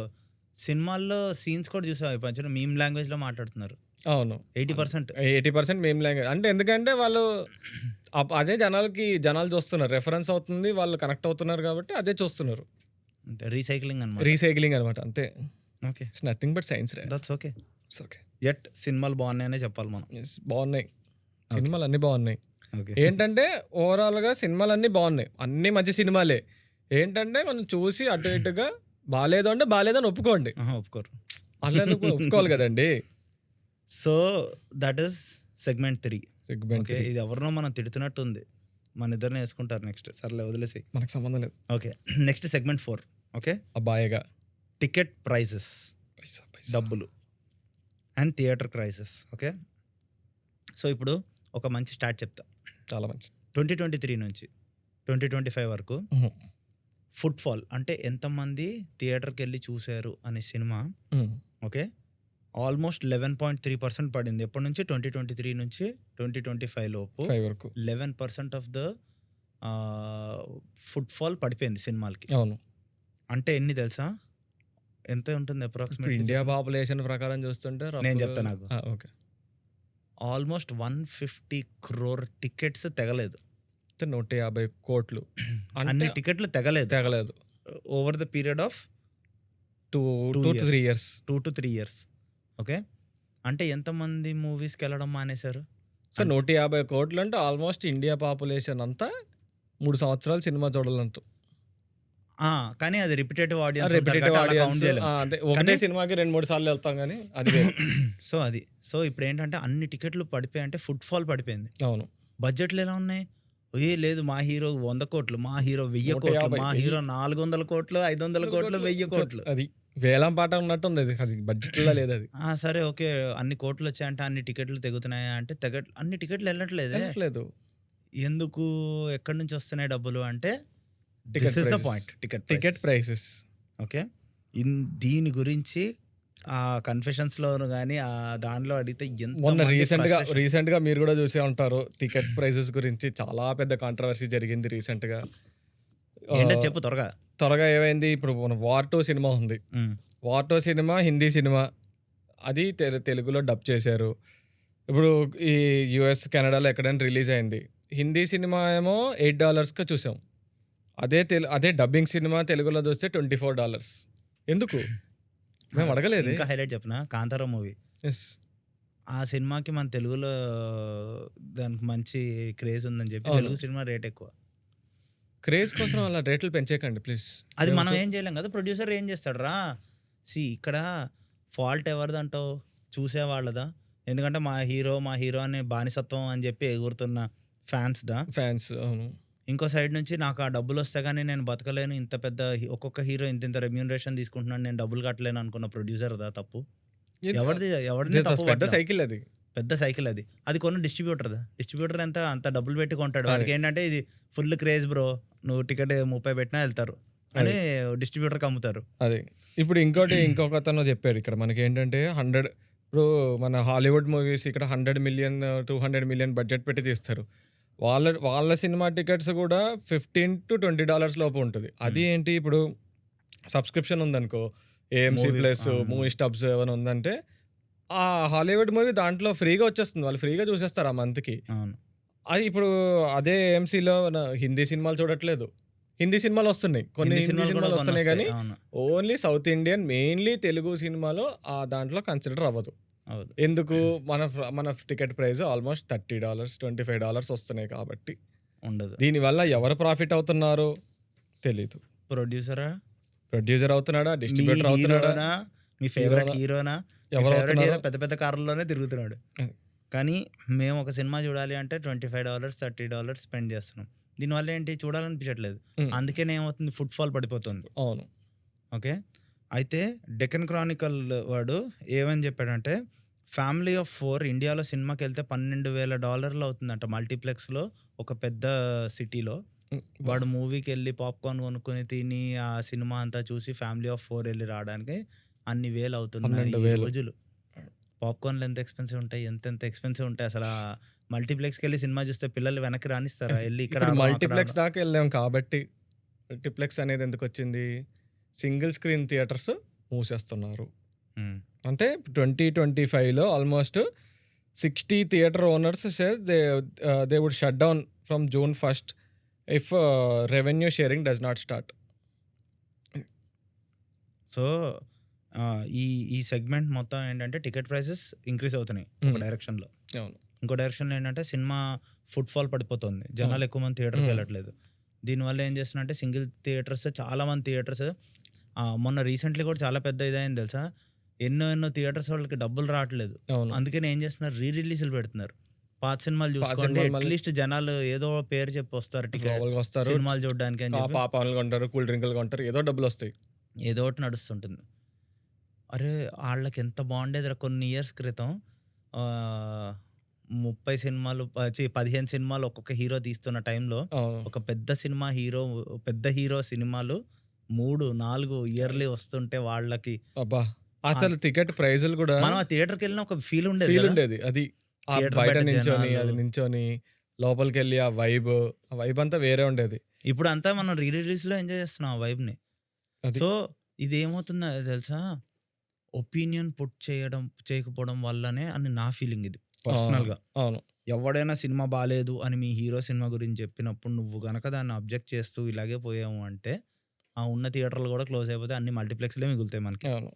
సినిమాల్లో సీన్స్ కూడా చూసావు, ఇప్పుడు మీమ్ లాంగ్వేజ్లో మాట్లాడుతున్నారు. అవును, 80% మేము లాంగ్వేజ్. అంటే ఎందుకంటే వాళ్ళు అదే జనాలు చూస్తున్నారు, రెఫరెన్స్ అవుతుంది, వాళ్ళు కనెక్ట్ అవుతున్నారు కాబట్టి అదే చూస్తున్నారు. రీసైక్లింగ్ అనమాట. రీసైక్లింగ్ అనమాట, అంతే. Okay, it's nothing but science ray. That's okay. It's okay. At సినిమాలు బాగున్నాయనే చెప్పాలి మనం. బాగున్నాయి సినిమాలు, అన్నీ బాగున్నాయి. ఓకే. ఏంటంటే ఓవరాల్గా సినిమాలు అన్నీ బాగున్నాయి, అన్నీ మంచి సినిమాలే. ఏంటంటే మనం చూసి అటు ఇటుగా బాగాలేదు అంటే బాగాలేదని ఒప్పుకోండి. ఒప్పుకోరు. అలా ఒప్పుకోవాలి కదండి. So that is segment 3. Segment okay, ఇది ఎవరినో మనం తిడుతున్నట్టు ఉంది, మన ఇద్దరిని వేసుకుంటారు నెక్స్ట్. సర్లే వదిలేసి. మనకు సంబంధం లేదు. Okay, next segment 4. ఓకే, అబ్బాయిగా టికెట్ ప్రైజెస్, డబ్బులు and theatre crisis. Okay, so ఇప్పుడు ఒక మంచి స్టార్ట్ చెప్తా. చాలా మంచి. 2023 నుంచి 2025 వరకు ఫుట్ఫాల్ అంటే ఎంతమంది థియేటర్కి వెళ్ళి చూశారు అనే సినిమా, ఓకే, ఆల్మోస్ట్ 11.3% పడింది. ఎప్పటి నుంచి? 2023 నుంచి 2025 లోపు 5 వరకు 11% ఆఫ్ ద ఫుట్ఫాల్ పడిపోయింది సినిమాలకి. అవును. అంటే ఎన్ని తెలుసా? ఎంత ఉంటుంది అప్రాక్సిమేట్? ఇండియా పాపులేషన్ ప్రకారం చూస్తుంటే నేను చెప్తా నాకు. ఓకే. ఆల్మోస్ట్ 150 crore టికెట్స్ తెగలేదు. 150 కోట్లు అంటే అన్ని టికెట్లు తెగలేదు. తెగలేదు. Over the period of 2 2 to years. 3 years. 2 to 3 years. Okay. అంటే ఎంతమంది మూవీస్‌కి వెళ్ళడం మానేశారు? సో 150 కోట్లు అంటే ఆల్మోస్ట్ ఇండియా పాపులేషన్ అంతా 3 సంవత్సరాలు సినిమా చూడాలంట. ఆ! కానీ అది రిపిటేటివ్ ఆడియన్స్ ఉంటారు రిపిటేటివ్ కాబట్టి అలా కౌంట్ ఆడియన్స్ చేయలేం. అంటే ఒకటే కానీ సినిమాకి 2-3 సార్లు వెళ్తాం కానీ అది వేరు. సో అది. సో ఇప్పుడేంటంటే అన్ని టికెట్లు పడిపోయాయంటే ఫుట్‌ఫాల్ పడిపోయింది. అవును. బడ్జెట్లు ఎలా ఉన్నాయి? లేదు మా హీరో 100 కోట్లు, మా హీరో 1000 కోట్లు, 150, మా హీరో 400 కోట్లు, 500 కోట్లు, 1000 కోట్లు. అది వేలం పాట ఉన్నట్టుంది. అది బడ్జెట్లో లేదు అది. సరే ఓకే. అన్ని కోట్లు వచ్చాయంటే అన్ని టికెట్లు తెగుతున్నాయా అంటే అన్ని టికెట్లు వెళ్ళట్లేదే. వెళ్ళట్లేదు. ఎందుకు? ఎక్కడి నుంచి వస్తున్నాయి డబ్బులు అంటే ticket this is the prices. Point. Ticket prices. Okay. దీని గురించి ఆ కన్ఫెషన్స్‌లోను గాని దానిలో అడిగితే మొన్న ఎంతమంది రీసెంట్‌గా మీరు కూడా చూసే ఉంటారు. టికెట్ ప్రైసెస్ గురించి చాలా పెద్ద కాంట్రవర్సీ జరిగింది రీసెంట్‌గా. ఏంటో ఆహ్, చెప్పు త్వరగా. త్వరగా ఏమైంది, ఇప్పుడు మన వార్ 2 సినిమా ఉంది. హ్మ్. War 2 cinema Hindi cinema. అది తెలుగులో డబ్ చేశారు. ఇప్పుడు ఈ యూఎస్, కెనడాలో ఎక్కడైనా రిలీజ్ అయింది. హిందీ సినిమా ఏమో $8కి చూసాం. అదే డబ్బింగ్ సినిమా తెలుగులో చూస్తే $24. ఎందుకు? మేము అడగలేదే. ఇంకా హైలైట్ చెప్పనా? 'కాంతారా' మూవీ. యెస్. ఆ సినిమాకి మన తెలుగులో దానికి మంచి క్రేజ్ ఉందని చెప్పి అవును. తెలుగు సినిమా రేట్ ఎక్కువ. క్రేజ్ కోసం అలా రేట్లు పెంచేయకండి ప్లీజ్. అది మనం ఏం చేయలేం కదా. ప్రొడ్యూసర్ ఏం చేస్తాడు రా? ఇక్కడ ఫాల్ట్ ఎవరిదంటావు? చూసేవాళ్ళదా? ఎందుకంటే మా హీరో అని బానిసత్వం అని చెప్పి ఎగురుతున్న ఫ్యాన్స్‌దా? ఫ్యాన్స్. అవును. ఇంకో సైడ్ నుంచి నాకు ఆ డబ్బులు వస్తే గానీ నేను బతకలేను. ఇంత పెద్ద ఒక్కొక్క హీరో ఇంత రెమ్యూనరేషన్ తీసుకుంటున్నాడు. నేను డబ్బులు కట్టలేను అనుకున్న ప్రొడ్యూసర్‌దా తప్పు? ఎవరిది తప్పు పెద్ద పట్టలేం. సైకిల్ అది. పెద్ద సైకిల్ అది. అది కొన్న డిస్ట్రిబ్యూటర్‌దా? డిస్ట్రిబ్యూటర్ అంత డబ్బులు పెట్టి కొంటాడు. అదే. వాడికేంటంటే ఇది ఫుల్ క్రేజ్ బ్రో. నువ్వు టికెట్ 30 పెట్టినా ఎళ్తారు అని డిస్ట్రిబ్యూటర్‌కి అమ్ముతారు. అదే. ఇప్పుడు ఇంకొకతను చెప్పాడు ఇక్కడ మనకేంటంటే 100 ఇప్పుడు మన హాలీవుడ్ మూవీస్ ఇక్కడ 100 మిలియన్, 200 మిలియన్ బడ్జెట్ పెట్టి తీస్తారు. వాళ్ళ సినిమా టికెట్స్ కూడా $15-20 లోపు ఉంటది. అది ఏంటి, ఇప్పుడు సబ్స్క్రిప్షన్ ఉందనుకో, AMC movie plus, movie stubs ఏమైనా ఉందంటే ఆ హాలీవుడ్ మూవీ దాంట్లో ఫ్రీగా వచ్చేస్తుంది. వాళ్ళు ఫ్రీగా చూసేస్తారు ఆ మంత్‌కి. అవును. అది ఇప్పుడు అదే ఏఎంసీలో హిందీ సినిమాలు చూడట్లేదు. హిందీ సినిమాలు వస్తున్నాయి. కొన్ని హిందీ సినిమాలు కూడా సినిమాలు వస్తున్నాయి కొన్నొస్తాయి. కానీ అవును. Only south Indian, mainly Telugu సినిమాలో దాంట్లో కన్సిడర్ అవ్వదు. అవును. ఎందుకు? మన టికెట్ ప్రైస్ ఆల్మోస్ట్ $30, $25 వస్తున్నాయి కాబట్టి. ఉండదు. దీనివల్ల ఎవరు ప్రాఫిట్ అవుతున్నారో తెలీదు. ప్రొడ్యూసరా? ప్రొడ్యూసర్ అవుతున్నాడా? మీ డిస్ట్రిబ్యూటర్ అవుతున్నాడా? హీరోనా? మీ ఫేవరెట్ హీరోనా? హీరోనా? మీ ఎవరు ఫేవరెట్ హీరో అవుతున్నారో? పెద్ద పెద్ద కార్‌ల్లోనే తిరుగుతున్నాడు. అది. కానీ మేము ఒక సినిమా చూడాలి అంటే $25, $30 స్పెండ్ చేస్తున్నాం. దీనివల్ల ఏంటి? చూడాలనిపించట్లేదు. హ్మ్. అందుకనే ఏమవుతుంది? ఫుట్‌ఫాల్ పడిపోతుంది. అవును. ఓకే. అయితే 'డెక్కన్ క్రానికల్' వాడు ఏమని చెప్పాడంటే, ఫ్యామిలీ ఆఫ్ 4 ఇండియాలో సినిమాకెళ్తే $12,000 అవుతుందంట మల్టీప్లెక్స్‌లో ఒక పెద్ద సిటీలో. హ్మ్. వాడు మూవీకెళ్ళి పాప్‌కార్న్ కొనుక్కొని తిని, ఆ సినిమా అంతా చూసి ఫ్యామిలీ ఆఫ్ 4 ఎళ్లి రావడానికి అన్ని వేలు అవుతున్నాయి ఈ 12,000. రోజులు. పాప్‌కార్న్‌లు ఎంత ఎక్స్‌పెన్సివ్ ఉంటాయి? ఎంతెంత ఎక్స్‌పెన్సివ్ ఉంటాయి అసలా. మల్టీప్లెక్స్‌కెళ్ళి సినిమా చూస్తే పిల్లలు వెనక్కి రానిస్తారా? ఎళ్లి ఇక్కడ ఇప్పుడు ఆడదాం, అక్కడ మల్టీప్లెక్స్ ఆడదాం. దాకా వెళ్ళాం కాబట్టి. మల్టీప్లెక్స్ అనేది ఎందుకొచ్చింది? సింగిల్ స్క్రీన్ థియేటర్స్ మూసేస్తున్నారు. హ్మ్. అంటే 2025లో almost 60 theatre owners says they would shut down from June 1st if revenue sharing does not start. So ఈ సెగ్మెంట్ మొత్తం ఏంటంటే టికెట్ ప్రైసెస్ ఇంక్రీజ్ అవుతున్నాయి ఒక డైరెక్షన్‌లో. అవును. ఇంకో డైరెక్షన్‌లో ఏంటంటే సినిమా ఫుట్‌ఫాల్ పడిపోతుంది. జనాలు ఎక్కువ మంది థియేటర్‌కి వెళ్ళట్లేదు. దీనివల్ల ఏం చేస్తున్నారంటే సింగిల్ థియేటర్స్ చాలా మంది థియేటర్స్ మొన్న రీసెంట్‌లీ కూడా చాలా పెద్ద ఇదయింది తెలుసా? ఎన్నో థియేటర్స్ వాళ్ళకి డబ్బులు రావట్లేదు. అవును. అందుకని ఏం చేస్తున్నారు? రిలీజ్‌లు పెడుతున్నారు. పాత సినిమాలు చూసుకోండి. సినిమాలు మళ్ళీ అట్‌లీస్ట్ జనాలు ఏదో పేరు చెప్పి వస్తారు లోపలికి వస్తారు. సినిమాలు చూడడానికి అని చెప్పి పాపాలు కొంటారు, కూల్ డ్రింకులు కొంటారు, ఏదో డబ్బులు వస్తాయి. ఏదో ఒకటి నడుస్తుంటుంది. అరే! ఆళ్ళకి ఎంత బాగుండేదిరా కొన్ని ఇయర్స్ క్రితం. 30 సినిమాలు 15 సినిమాలు ఒక్కొక్క హీరో తీస్తున్న టైంలో అవును. ఒక పెద్ద హీరో సినిమాలు 3, 4 ఇయర్లీ వస్తుంటే వాళ్ళకి అబ్బా! అసలు టికెట్ ప్రైజులు కూడా మనం ఆ థియేటర్‌కి వెళ్ళిన ఒక ఫీల్ ఉండేది ఫీల్ కదా. ఉండేది. అది ఆ థియేటర్ బయట బయట నించొని, జనాలు. అది నించొని లోపలికెళ్ళి ఆ వైబ్ అంతా వేరే ఉండేది. ఇప్పుడు అంతా మనం రిలీజ్‌లో ఎంజాయ్ చేస్తున్నాం ఆ వైబ్‌ని. అది. సో ఇది ఏమవుతుందో తెలుసా? ఒపీనియన్ చేయకపోవడం వల్లనే అని నా ఫీలింగ్ ఇది. పర్సనల్‌గా. అవును. ఎవడైనా సినిమా బాలేదు అని మీ హీరో సినిమా గురించి చెప్పినప్పుడు నువ్వు గనక దాన్ని అబ్జెక్ట్ చేస్తూ ఇలాగే పోయాము అంటే, ఆ ఉన్న థియేటర్‌లు గూడా క్లోజ్ అయిపోతే అన్ని మల్టీప్లెక్స్‌లే మిగులుతాయి మనకి. అవును.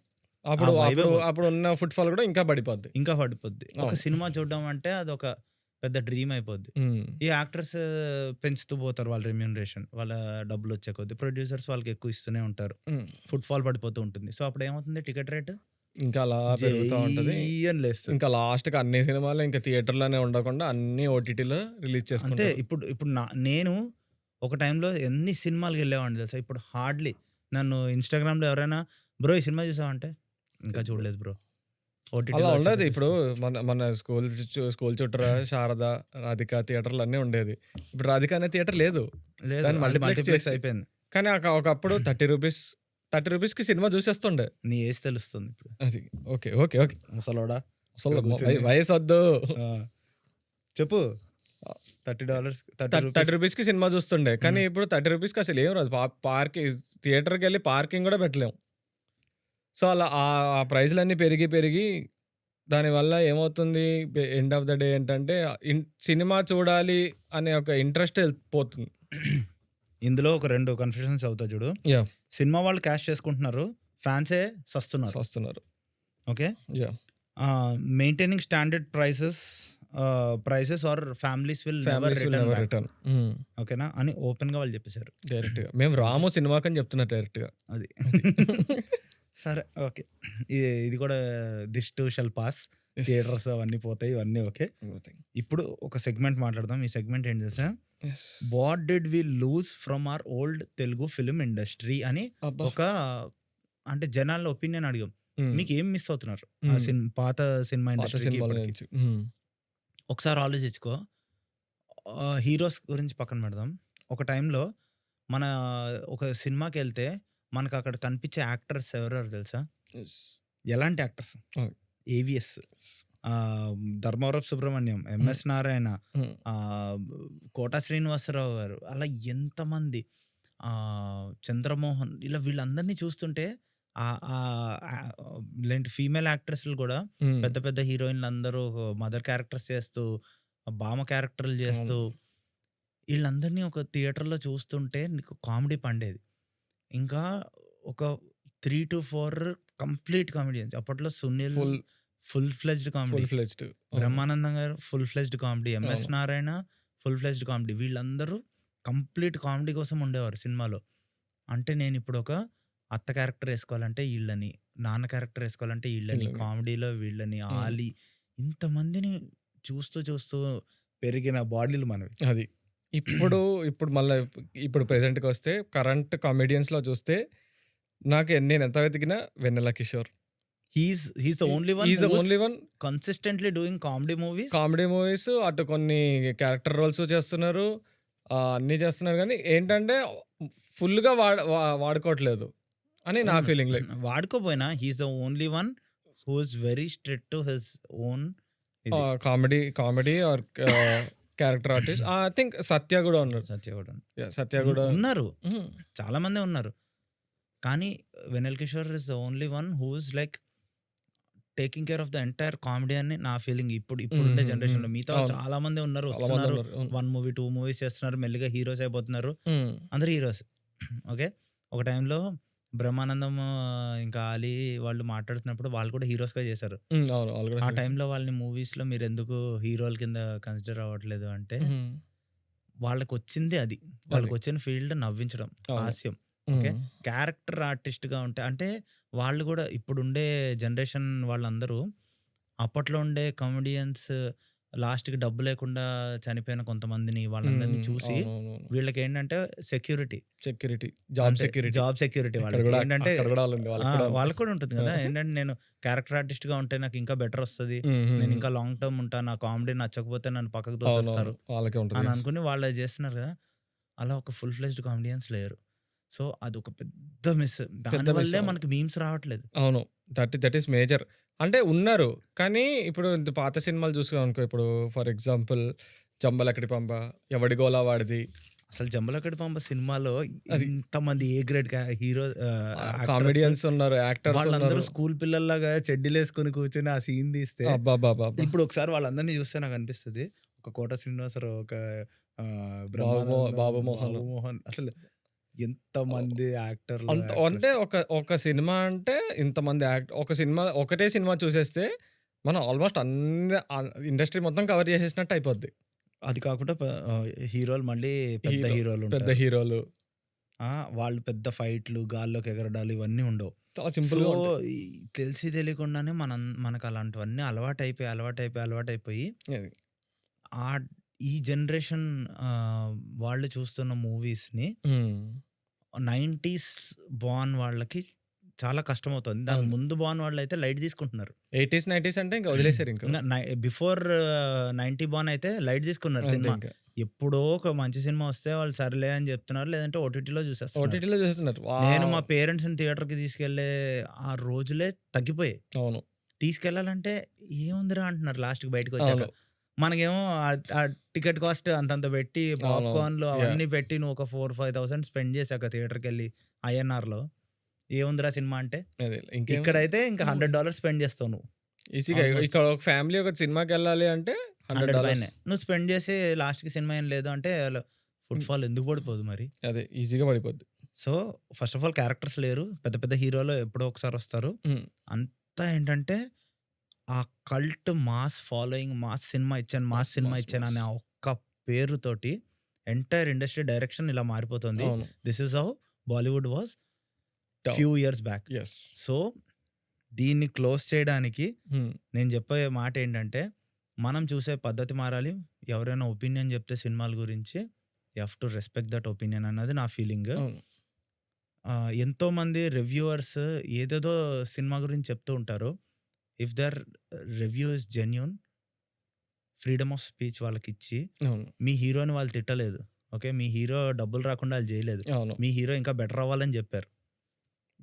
ఆ అప్పుడు వైబే అప్పుడు పోద్ది. అప్పుడున్న ఫుట్‌ఫాల్ గూడా ఇంకా పడిపోద్ది. ఇంకా పడిపోద్ది. ఒక అవును. సినిమా చూడడం అంటే అదొక పెద్ద డ్రీమ్ అయిపోద్ది. హ్మ్. ఈ యాక్టర్స్ పెంచుతూ పోతారు వాళ్ళ రెమ్యూనరేషన్. వాళ్ళ డబ్బులొచ్చే కొద్దీ. ప్రొడ్యూసర్స్ వాళ్ళకి ఎక్కువ ఇస్తూనే ఉంటారు. హ్మ్. ఫుట్‌ఫాల్ పడిపోతూ ఉంటుంది. సో, అప్పుడేమవుతుంది టికెట్ రేట్ ఇంకా అలా జై పెరుగుతా ఉంటది. అని లేస్తది. ఇంకా లాస్ట్‌కి అన్ని సినిమాలు ఇంకా థియేటర్‌లోనే ఉండకుండా అన్నీ ఓటీటీలో రిలీజ్ అంతే చేసుకుంటారు. ఇప్పుడు ఇప్పుడు నేను ఒక టైంలో ఎన్ని సినిమాలకెళ్ళేవాడిని తెలుసా? ఇప్పుడు హార్డ్‌లీ నన్ను ఇన్‌స్టాగ్రామ్‌లో ఎవరైనా "బ్రో ఈ సినిమా చూసావా?" అంటే, "ఇంకా చూడలేదు బ్రో. అలా ఓటీటీలో వచ్చాక ఉండేది. ఇప్పుడు చూస్తా." మన మన స్కూల్ చుట్టూరా శారద, రాధిక థియేటర్‌లు అన్నీ ఉండేది. ఇప్పుడు రాధిక అనే థియేటర్ లేదు. లేదు దాన్ని అది మల్టీప్లెక్స్ మల్టీప్లెక్స్ చేసి అయిపోయింది. కానీ ఒకప్పుడు ₹30కి సినిమా చూసేస్తుండే. నీ ఏజ్ తెలుస్తుంది ఇప్పుడు. అది. ఓకే. ఓకే. ఓకే. ముసలోడా అసలు ఇక్కడ కూర్చొని వయసొద్దు. ఆ! చెప్పు. $30 రూపీస్. ₹30కి సినిమా చూస్తుండే. కానీ ఇప్పుడు ₹30కి అసలు ఏం రాదు. థియేటర్‌కెళ్ళి పార్కింగ్ గూడా పెట్టలేం. సో, అలా ఆ ప్రైజ్‌లన్నీ పెరిగి, పెరిగి దానివల్ల ఏమవుతుంది ఎండ్ ఆఫ్ ద డే ఏంటంటే సినిమా చూడాలి అనే ఒక ఇంట్రెస్ట్ పోతుంది. ఇందులో ఒక 2 కన్ఫ్యూషన్స్ అవుతాయి చూడు. యాహ్! సినిమా వాళ్ళు క్యాష్ చేసుకుంటున్నారు. ఫ్యాన్సే సస్తున్నారు. వస్తున్నారు. Okay. Yeah! Maintaining standard prices or families will never families will return never back. Return. ఓకేనా? అని ఓపెన్‌గా వాళ్ళు చెప్పేసారు. డైరెక్ట్‌గా. మేము రాము సినిమాకని చెప్తున్నారు డైరెక్ట్‌గా. అది. సరే. ఓకే. ఇది కూడా this two shall pass. Theatres అవన్నీ పోతాయి. ఇవన్నీ ఓకే. ఇప్పుడు ఒక సెగ్మెంట్ మాట్లాడదాం. ఈ సెగ్మెంట్ ఏంటి తెలుసా? What did we lose from our old Telugu film industry అని అబ్బా! ఒక అంటే జనాల ఒపీనియన్ అడిగాం. హ్మ్. మీకు ఏం మిస్ అవుతున్నారు? ఆ హ్మ్. పాత సినిమా పాత ఇండస్ట్రీకి సినిమాల ఇప్పటికి. నుంచి. ఒకసారి ఆలోచించుకో. హీరోస్ గురించి పక్కన పెడదాం. ఒక టైంలో మన ఒక సినిమాకెళ్తే మనకక్కడ కనిపించే యాక్టర్స్ ఎవరెవరో తెలుసా? యెస్. ఎలాంటి యాక్టర్స్? అవును. ఏవిఎస్, ధర్మవరపు సుబ్రహ్మణ్యం, ఎంఎస్ నారాయణ, హ్మ్. కోట శ్రీనివాసరావు గారు అలా ఎంతమంది చంద్రమోహన్ ఇలా వీళ్ళందరినీ చూస్తుంటే ఇలాంటి ఫీమేల్ యాక్ట్రెస్లు కూడా హ్మ్. పెద్ద పెద్ద హీరోయిన్లు అందరూ మదర్ క్యారెక్టర్స్ చేస్తూ బామ క్యారెక్టర్లు చేస్తూ అవును. వీళ్ళందరినీ ఒక థియేటర్‌లో చూస్తుంటే నీకు కామెడీ పండేది. ఇంకా ఒక 3-4 కంప్లీట్ కామెడియన్స్. అప్పట్లో Sunil full full fledged comedy. Full fledged. అవును. బ్రహ్మానందం గారు ఫుల్ ఫ్లెడ్జ్డ్ కామెడీ. ఎంఎస్ అవును. Narayana full fledged comedy. వీళ్ళందరూ కంప్లీట్ కామెడీ కోసం ఉండేవారు సినిమాలో. అంటే నేనిప్పుడు ఒక అత్త క్యారెక్టర్ ఏసుకోవాలంటే ఈళ్ళని, నాన్న క్యారెక్టర్ ఏసుకోవాలంటే ఈళ్ళని, వీళ్ళని. కామెడీలో వీళ్ళని, హ్మ్. ఆలీ ఇంతమందిని చూస్తూ చూస్తూ పెరిగిన బాడీలు మనవి. అది. ఇప్పుడు ఇప్పుడు మళ్ళా ఇప్పుడు ప్రెజెంట్‌కొస్తే కరెంట్ కామెడియన్స్‌లో చూస్తే నేను ఎంత వెతికినా 'Vennela Kishore.' He's the only one is the who is only one consistently doing comedy movies. Comedy movies అటు కొన్ని క్యారెక్టర్ రోల్స్ చేస్తున్నారు. అన్నీ చేస్తున్నారు గానీ ఏంటంటే ఫుల్‌గా వాడుకోవట్లేదు అని నా ఫీలింగ్. లైక్ వాడుకోపోయినా he's the only one who is very strict to his own ఇది. Comedy or character artist. I think Satya గూడా ఉన్నారు. సత్యగౌడన్. సత్య గూడా ఉన్నారు. హ్మ్. చాలా మందే ఉన్నారు. కానీ Vennela Kishore is the only one who is like taking care of the entire comedy అని నా ఫీలింగ్. ఇప్పుడుండే జనరేషన్‌లో. మిగతా వాళ్ళు అవును. చాలా మందే ఉన్నారు. చాలా మంది వస్తున్నారు. ఉన్నారు. అవును. 1 మూవీ, 2 మూవీస్ చేస్తున్నారు. మెల్లిగా హీరోస్ అయిపోతున్నారు. హ్మ్. అందరూ హీరోస్. ఓకే. ఒక టైంలో బ్రహ్మానందం ఇంకా ఆలీ వాళ్ళు మాట్లాడుతున్నప్పుడు వాళ్ళు కూడా హీరోస్‌గా చేశారు. అవును. వాళ్ళు కూడా ఆ హీరోస్. టైంలో వాళ్ళని మూవీస్‌లో మీరెందుకు హీరోల కింద కన్సిడర్ అవ్వట్లేదు అంటే, హ్మ్. వాళ్ళకొచ్చింది అది. వాళ్ళకొచ్చిన ఫీల్డ్ నవ్వించడం, అవును. హాస్యం. ఓకే. హ్మ్. క్యారెక్టర్ ఆర్టిస్ట్‌గా ఉంటే అంటే వాళ్ళు గూడా ఇప్పుడుండే జనరేషన్ వాళ్ళందరూ అప్పట్లో ఉండే కమెడియన్స్ లాస్ట్‌కి డబ్బు లేకుండా చనిపోయిన కొంతమందిని వాళ్ళందరిని చూసి అవునవునవును. వీళ్ళకేంటంటే సెక్యూరిటీ. సెక్యూరిటీ. జాబ్ అంటే సెక్యూరిటీ. జాబ్ సెక్యూరిటీ ఇక్కడ వాళ్ళకి. గూడా ఏంటంటే అక్కడ గూడా ఉంది. వాళ్ళకి కూడా ఉంది. వాళ్ళకి కూడా ఉంటుంది గదా! ఏంటంటే నేను క్యారెక్టర్ ఆర్టిస్ట్‌గా ఉంటే నాకు ఇంకా బెటర్ ఒస్తది. హ్మ్. హ్మ్. నేను ఇంకా లాంగ్ టర్మ్ ఉంటా. నా కామెడీ నచ్చకపోతే నన్ను పక్కకు అవునవును. తోసేస్తారు వాళ్ళకే ఉంటది. అని అనుకుని వాళ్ళు అది చేస్తున్నారు గదా! అలా ఒక ఫుల్ ఫ్లెడ్జ్డ్ కామెడియన్స్ లేరు. సో, అదొక పెద్ద మిస్. పెద్ద మిస్. దానివల్లే అవును. మనకి మీమ్స్ రావట్లేదు. అవును. That is major. అంటే ఉన్నారు. కానీ ఇప్పుడు పాత సినిమాలు చూసామనుకో ఇప్పుడు ఫర్ ఎగ్జాంపుల్ 'జంబలకడి పంబ', 'ఎవడి గోల వాడిది'. అసలు 'జంబలకడి పంప' సినిమాలో అది. ఇంతమంది A grade hero actors comedians ఉన్నారు, యాక్టర్స్ వాళ్ళందరూ ఉన్నారు. స్కూల్ పిల్లల్లాగా చెడ్డీలేసుకొని కూర్చొని ఆ సీన్ తీస్తే అబ్బబ్బబ్బబ్బా! ఇప్పుడు ఒకసారి వాళ్ళందరినీ చూస్తే నాకు అనిపిస్తది. ఒక కోట శ్రీనివాసరావు, ఒక బాబు బ్రహ్మానందం, బాబు మోహన్. బాబు మోహన్ అసలు ఎంతమంది యాక్టర్లు, అంత అంటే యాక్ట్రెస్. ఒక సినిమా అంటే ఇంతమంది ఒక సినిమా ఒకటే సినిమా చూసేస్తే మనం ఆల్మోస్ట్ అన్ని ఇండస్ట్రీ మొత్తం కవర్ చేసేసినట్టు అయిపోద్ది. అది కాకుండా హీరోలు మళ్ళీ పెద్ద హీరో హీరోలు పెద్ద ఉంటారు. హీరోలు వాళ్ళు పెద్ద ఫైట్‌లు, గాల్లోకి ఎగరడాలు ఇవన్నీ ఉండవు. చాలా సో, సింపుల్‌గా ఉంటాయి. ఈ తెలిసి తెలియకుండానే మనకు అలాంటివన్నీ అలవాటైపోయి అది. ఆహ్, ఈ జనరేషన్ వాళ్ళు చూస్తున్న మూవీస్‌ని హ్మ్. 90స్ బార్న్ వాళ్ళకి చాలా కష్టమవుతుంది. దానికి అవును. ముందు బార్న్ వాళ్ళైతే లైట్ తీసుకుంటున్నారు. 80స్, 90స్ అంటే ఇంకా వదిలేసారు ఇంకా. ఇంగ బిఫోర్ 90 బార్న్ అయితే లైట్ తీసుకున్నారు అంతే సినిమా. ఇంకా. ఎప్పుడో ఒక మంచి సినిమా వస్తే వాళ్ళు సర్లే అని చెప్తున్నారు. లేదంటే ఓటీటీలో చూసేస్తున్నారు. ఓటీటీలో చూస్తున్నారు. నేను మా పేరెంట్స్‌ని థియేటర్‌కి తీసుకెళ్ళే ఆ రోజులే తగ్గిపోయాయి. అవును. తీసుకెళ్ళాలంటే ఏముందిరా అంటున్నారు లాస్ట్‌కి బయటకొచ్చాక. అవును. మనకేమో ఆ టికెట్ కాస్ట్ అంతంత పెట్టి అవునవును. పాప్‌కార్న్‌లు యాహ్! అవన్నీ పెట్టి నువ్వు ఒక 4,000, 5,000 స్పెండ్ చేశాక థియేటర్‌కెళ్ళి ఐఎన్ఆర్‌లో ఏముందిరా సినిమా అంటే? అదే ఇంకేం ఇక్కడైతే ఇంకా హ్మ్. $100 స్పెండ్ చేస్తావు నువ్వు. ఈజీగా ఆల్మోస్ట్ ఇక్కడ ఒక ఫ్యామిలీ ఒక సినిమాకెళ్ళాలి అంటే 100 $100 పైనే. నువ్వు స్పెండ్ చేసి లాస్ట్‌కి సినిమా ఏం లేదు అంటే హ్మ్. ఫుట్‌ఫాల్ ఎందుకు పడిపోదు మరి? అదే ఈజీగా పడిపోద్ది. So, first of all characters లేరు. పెద్ద పెద్ద హీరోలు ఎప్పుడో ఒకసారి వస్తారు. హ్మ్. అంతా ఏంటంటే ఆ cult mass following, mass cinema ఇచ్చాను, మాస్ మాస్, సినిమా మాస్, ఇచ్చాను మాస్. అనే ఆ ఒక్క పేరుతోటి ఎంటైర్ ఇండస్ట్రీ డైరెక్షన్ ఇలా మారిపోతుంది. అవును. This is how Bollywood was down. Few years back. Yes. So, దీన్ని క్లోజ్ చేయడానికి హ్మ్. నేను చెప్పే మాట ఏంటంటే, మనం చూసే పద్ధతి మారాలి. ఎవరైనా ఒపీనియన్ చెప్తే సినిమాల గురించి you have to respect that opinion అన్నది నా ఫీలింగ్. అవును. ఎంతోమంది రివ్యూవర్స్ ఏదేదో సినిమా గురించి చెప్తూ ఉంటారు. If their review is genuine, freedom of speech వాళ్ళకిచ్చి, అవును. మీ హీరోని వాళ్ళు తిట్టలేదు. ఓకే. మీ హీరో డబ్బులు రాకుండా ఆళ్ళు జేయలేదు. అవును. మీ హీరో ఇంకా బెటర్ అవ్వాలని జెప్పారు.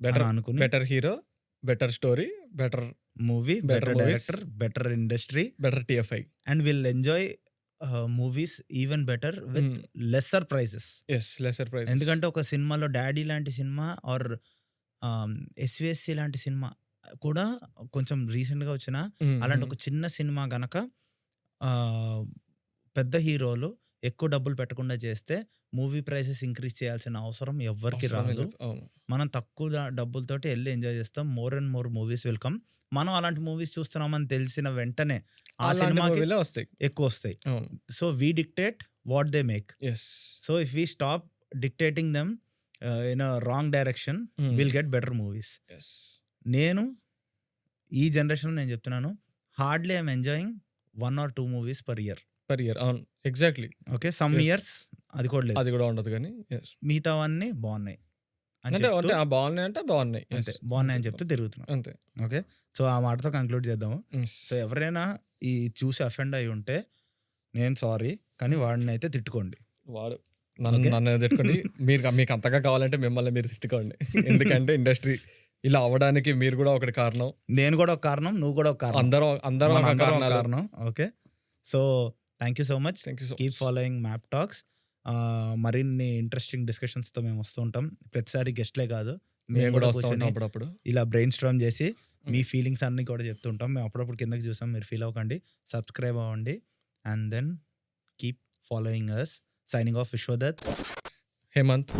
అని బెటర్ అనుకుని better hero, better story, better movie, better better movies, director, better industry better TFI. And will enjoy movies even better with hmm. Lesser prices. Yes. Lesser prices. ఎందుకంటే ఒక సినిమాలో 'డాడీ' లాంటి cinema are 'ఎస్వీఎస్సీ' లాంటి cinema కూడా కొంచెం రీసెంట్‌గా వచ్చిన హ్మ్. అలాంటి హ్మ్. ఒక చిన్న సినిమా గనక ఆహ్, పెద్ద హీరోలు ఎక్కువ డబ్బులు పెట్టకుండా చేస్తే మూవీ ప్రైసెస్ ఇంక్రీజ్ చేయాల్సిన అవసరం ఎవ్వరికీ అవసరమే రాదు. లేదు. అవును. మనం తక్కువ డబ్బులతోటి ఎళ్లి ఎంజాయ్ చేస్తాం. More and more movies will come. మనం అలాంటి మూవీస్ చూస్తున్నామని తెలిసిన వెంటనే ఆ అలాంటి సినిమాకి మూవీలే వస్తాయి. ఎక్కువొస్తాయి. అవును. So, we dictate what they make. Yes. So, if we stop dictating them in a wrong direction, hmm. Will get better movies. Yes. నేను ఈ జనరేషన్‌లో నేను చెప్తున్నాను. Hardly I am enjoying 1 or 2 movies per year. Per year. అవును. Exactly. Okay. Some yes. Years అది కూడా లేదు. అది గూడా ఉండదు గానీ. యెస్. మిగతావన్నీ బావున్నాయి అని అంటే చెప్తూ అంటే బాగున్నాయి అంటే బాగున్నాయి. యెస్. అంతే. బావున్నాయని అంతే. చెప్తూ తిరుగుతున్నాను. అంతే. ఓకే. సో, ఆ మాటతో కంక్లూడ్ చేద్దాము. యెస్. సో, ఎవరైనా ఈ చూసి అఫెండ్ అయ్యి ఉంటే నేను సారీ. కానీ వాడినైతే తిట్టుకోండి. వాడు ఓకే. నన్ను తిట్టుకోండి. మీకు అంతగా కావాలంటే మిమ్మల్ని మీరు తిట్టుకోండి. ఎందుకంటే ఇండస్ట్రీ ఇలా అవ్వడానికి మీరు గూడా ఒకటి కారణం. నేను కూడా ఒక కారణం. నువ్వు కూడా ఒక కారణం. అందరం ఒక మనందరం ఒక కారణాలు. కారణం. Okay. So, thank you so much. Thank you so keep much. Following map talks. మరిన్ని ఇంట్రెస్టింగ్ డిస్కషన్స్‌తో మేము వస్తూ ఉంటాం. ప్రతిసారి గెస్ట్‌లే కాదు. మేము మేము కూడా గూడా వస్తా ఉంటాం కూర్చొని అప్పుడప్పుడు. ఇలా బ్రెయిన్ స్టార్మ్ చేసి మీ హ్మ్. ఫీలింగ్స్ అన్నీ కూడా చెప్తూ ఉంటాం. మేము అప్పుడప్పుడు కిందకి చూసాం. మీరు ఫీల్ అవ్వకండి. సబ్స్క్రైబ్ అవ్వండి. And then keep following us. Signing off Vishwadatt. Hemant.